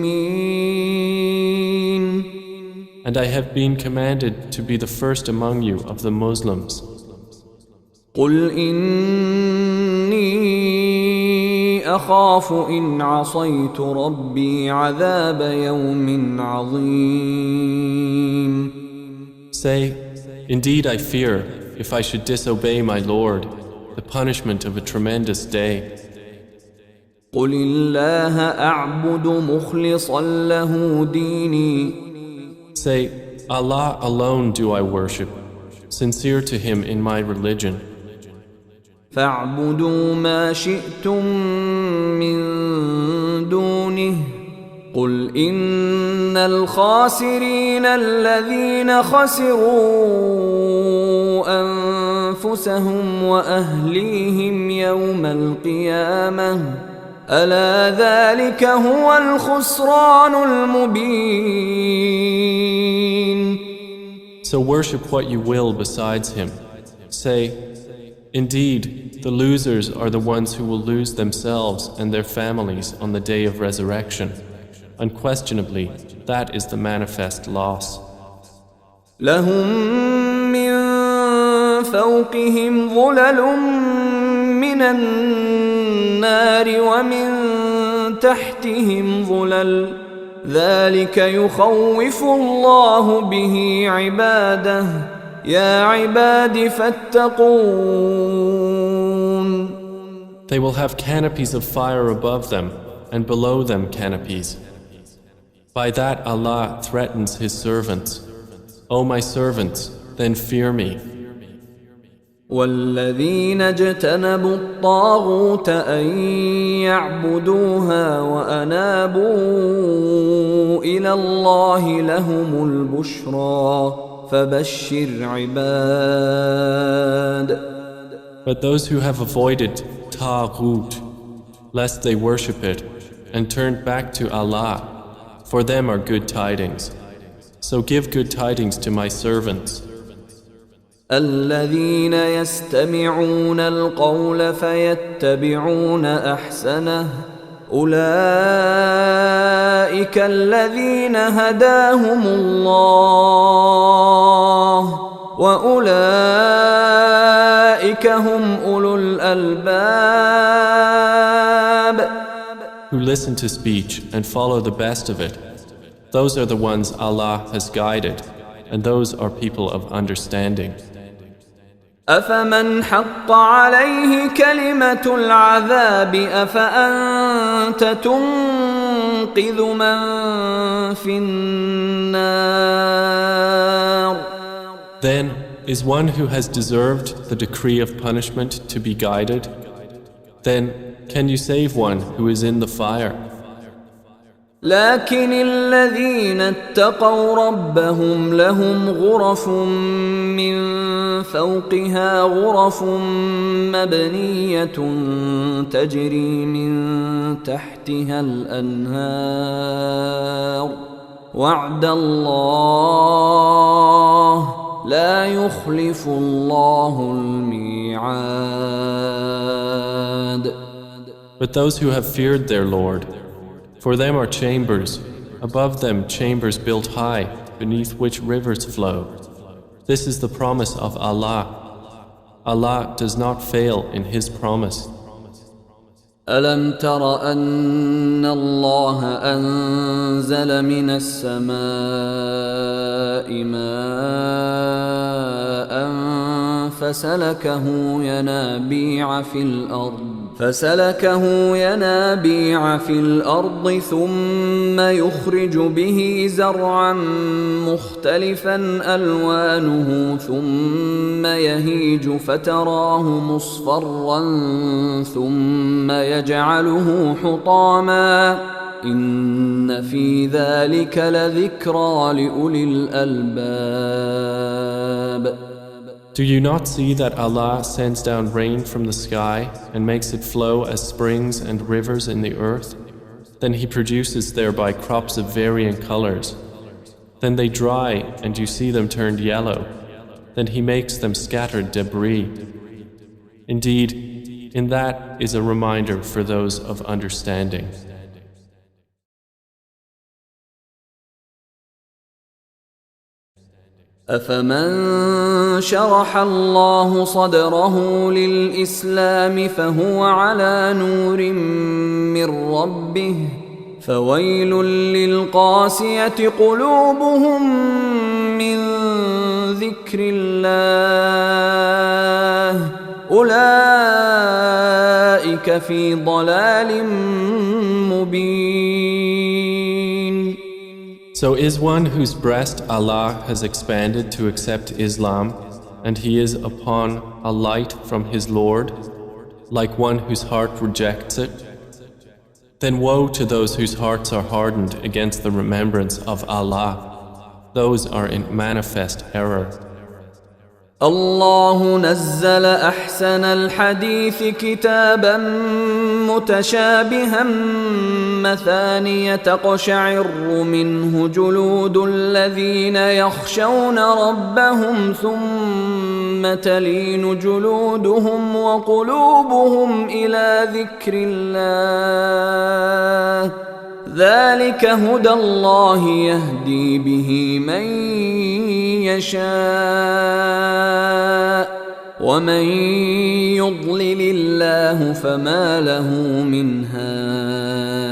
And I have been commanded to be the first among you of the Muslims. قل إني أخاف إن عصيت ربي عذاب يوم عظيم. Say, indeed I fear, if I should disobey my Lord, the punishment of a tremendous day. قل الله أعبد مخلصا له ديني. Say, Allah alone do I worship, sincere to Him in my religion. فاعبدوا ما شئتم من دونه. قل إن الخاسرين الذين خسروا أنفسهم وأهليهم يوم القيامة ألا ذلك هو الخسران المبين. So worship what you will besides Him. Say, indeed, the losers are the ones who will lose themselves and their families on the day of resurrection. Unquestionably, that is the manifest loss. لهم من فوقهم ظلل من النار ومن تحتهم ظلل ذلك يخوف الله به عباده يا عباد فاتقون. They will have canopies of fire above them and below them canopies. By that Allah threatens His servants. O my servants, then fear me. والذين اجتنبوا الطاغوت أن يعبدوها وأنابوا إلى الله لهم البشرى فبشر عباد. But those who have avoided Taghut, lest they worship it, and turned back to Allah, for them are good tidings. So give good tidings to my servants. الذين يستمعون القول فيتبعون أحسنه أولئك الذين هداهم الله وأولئك هم أولو الألباب. Who listen to speech and follow the best of it. Those are the ones Allah has guided, and those are people of understanding. أفمن حق عليه كلمة العذاب أفأنت تنقذ من في النار. Then, is one who has deserved the decree of punishment to be guided? Then, can you save one who is in the fire? لكن الذين اتقوا ربهم لهم غرف من فوقها غرف مبنية تجري من تحتها الأنهار وعد الله لا يخلف الله الميعاد. But those who have feared their Lord, for them are chambers, above them chambers built high, beneath which rivers flow. This is the promise of Allah. Allah does not fail in His promise. ألم تر أن الله أنزل من السماء ماء فسلكه ينابيع في الأرض ثم يخرج به زرعا مختلفا ألوانه ثم يهيج فتراه مصفرا ثم يجعله حطاما إن في ذلك لذكرى لأولي الألباب. Do you not see that Allah sends down rain from the sky and makes it flow as springs and rivers in the earth? Then He produces thereby crops of varying colors. Then they dry and you see them turned yellow. Then He makes them scattered debris. Indeed, in that is a reminder for those of understanding. أفمن شرح الله صدره للإسلام فهو على نور من ربه فويل للقاسية قلوبهم من ذكر الله أولئك في ضلال مبين. So is one whose breast Allah has expanded to accept Islam, and he is upon a light from his Lord, like one whose heart rejects it? Then woe to those whose hearts are hardened against the remembrance of Allah. Those are in manifest error. الله نزل أحسن الحديث كتابا متشابها مثانية تقشعر منه جلود الذين يخشون ربهم ثم تلين جلودهم وقلوبهم إلى ذكر الله ذلك هدى الله يهدي به من يشاء ومن يضلل الله فما له من هاد.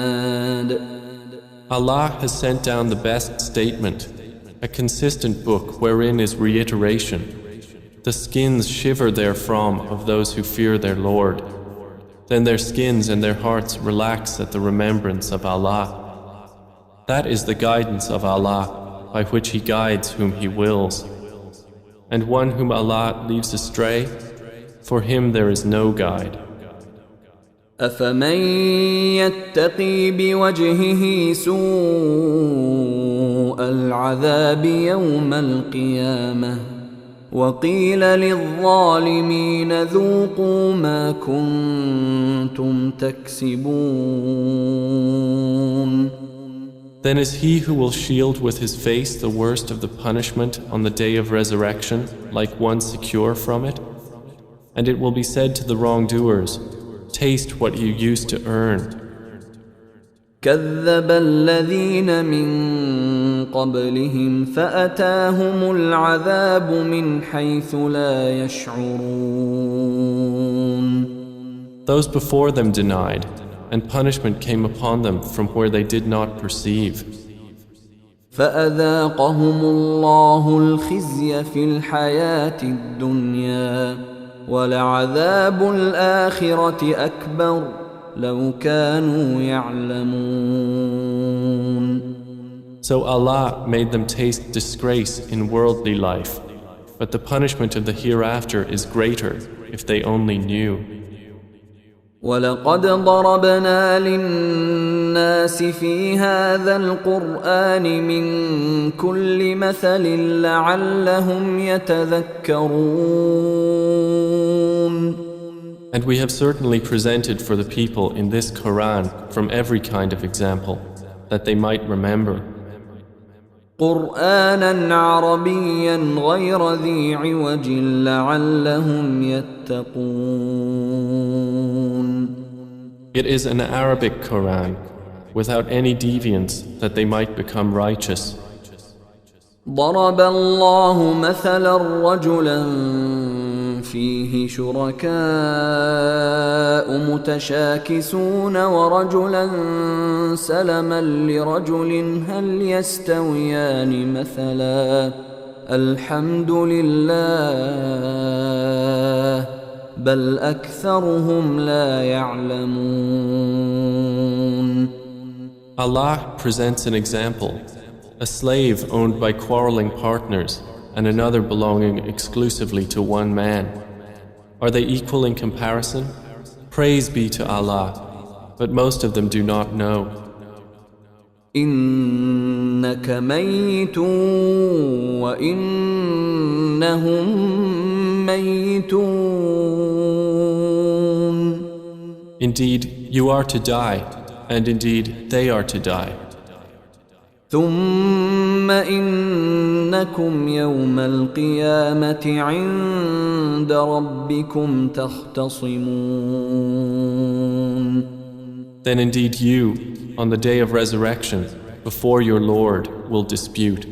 Allah has sent down the best statement, a consistent book wherein is reiteration. The skins shiver therefrom of those who fear their Lord. Then their skins and their hearts relax at the remembrance of Allah. That is the guidance of Allah, by which He guides whom He wills. And one whom Allah leaves astray, for him there is no guide. أفمن يتقي بوجهه سوء العذاب يوم القيامة وقيل للظالمين ذوقوا ما كنتم تكسبون. Then is he who will shield with his face the worst of the punishment on the day of resurrection, like one secure from it? And it will be said to the wrongdoers, taste what you used to earn. كذب الذين من قبلهم فأتاهم العذاب من حيث لا يشعرون. Those before them denied, and punishment came upon them from where they did not perceive. فأذاقهم الله الخزي في الحياة الدنيا ولعذاب الآخرة أكبر لو كانوا يعلمون. So Allah made them taste disgrace in worldly life, but the punishment of the hereafter is greater if they only knew. ولقد ضربنا للناس في هذا القرآن من كل مثل لعلهم يتذكرون. And we have certainly presented for the people in this Quran from every kind of example, that they might remember. قرآنا عربيا غير ذي عوج لعلهم يتقون. It is an Arabic Quran, without any deviance, that they might become righteous. ضرب الله مثلا رجلا فيه شركاء متشاكسون ورجلا سلما لرجل هل يستويان مثلا الحمد لله بل أكثرهم لا يعلمون. Allah presents an example, a slave owned by quarreling partners and another belonging exclusively to one man. Are they equal in comparison? Praise be to Allah, but most of them do not know. إنك ميت وإنهم ميتون. Indeed, you are to die, and indeed they are to die. ثم إنكم يوم القيامة عند ربكم تختصمون. Then indeed you, on the day of resurrection, before your Lord, will dispute.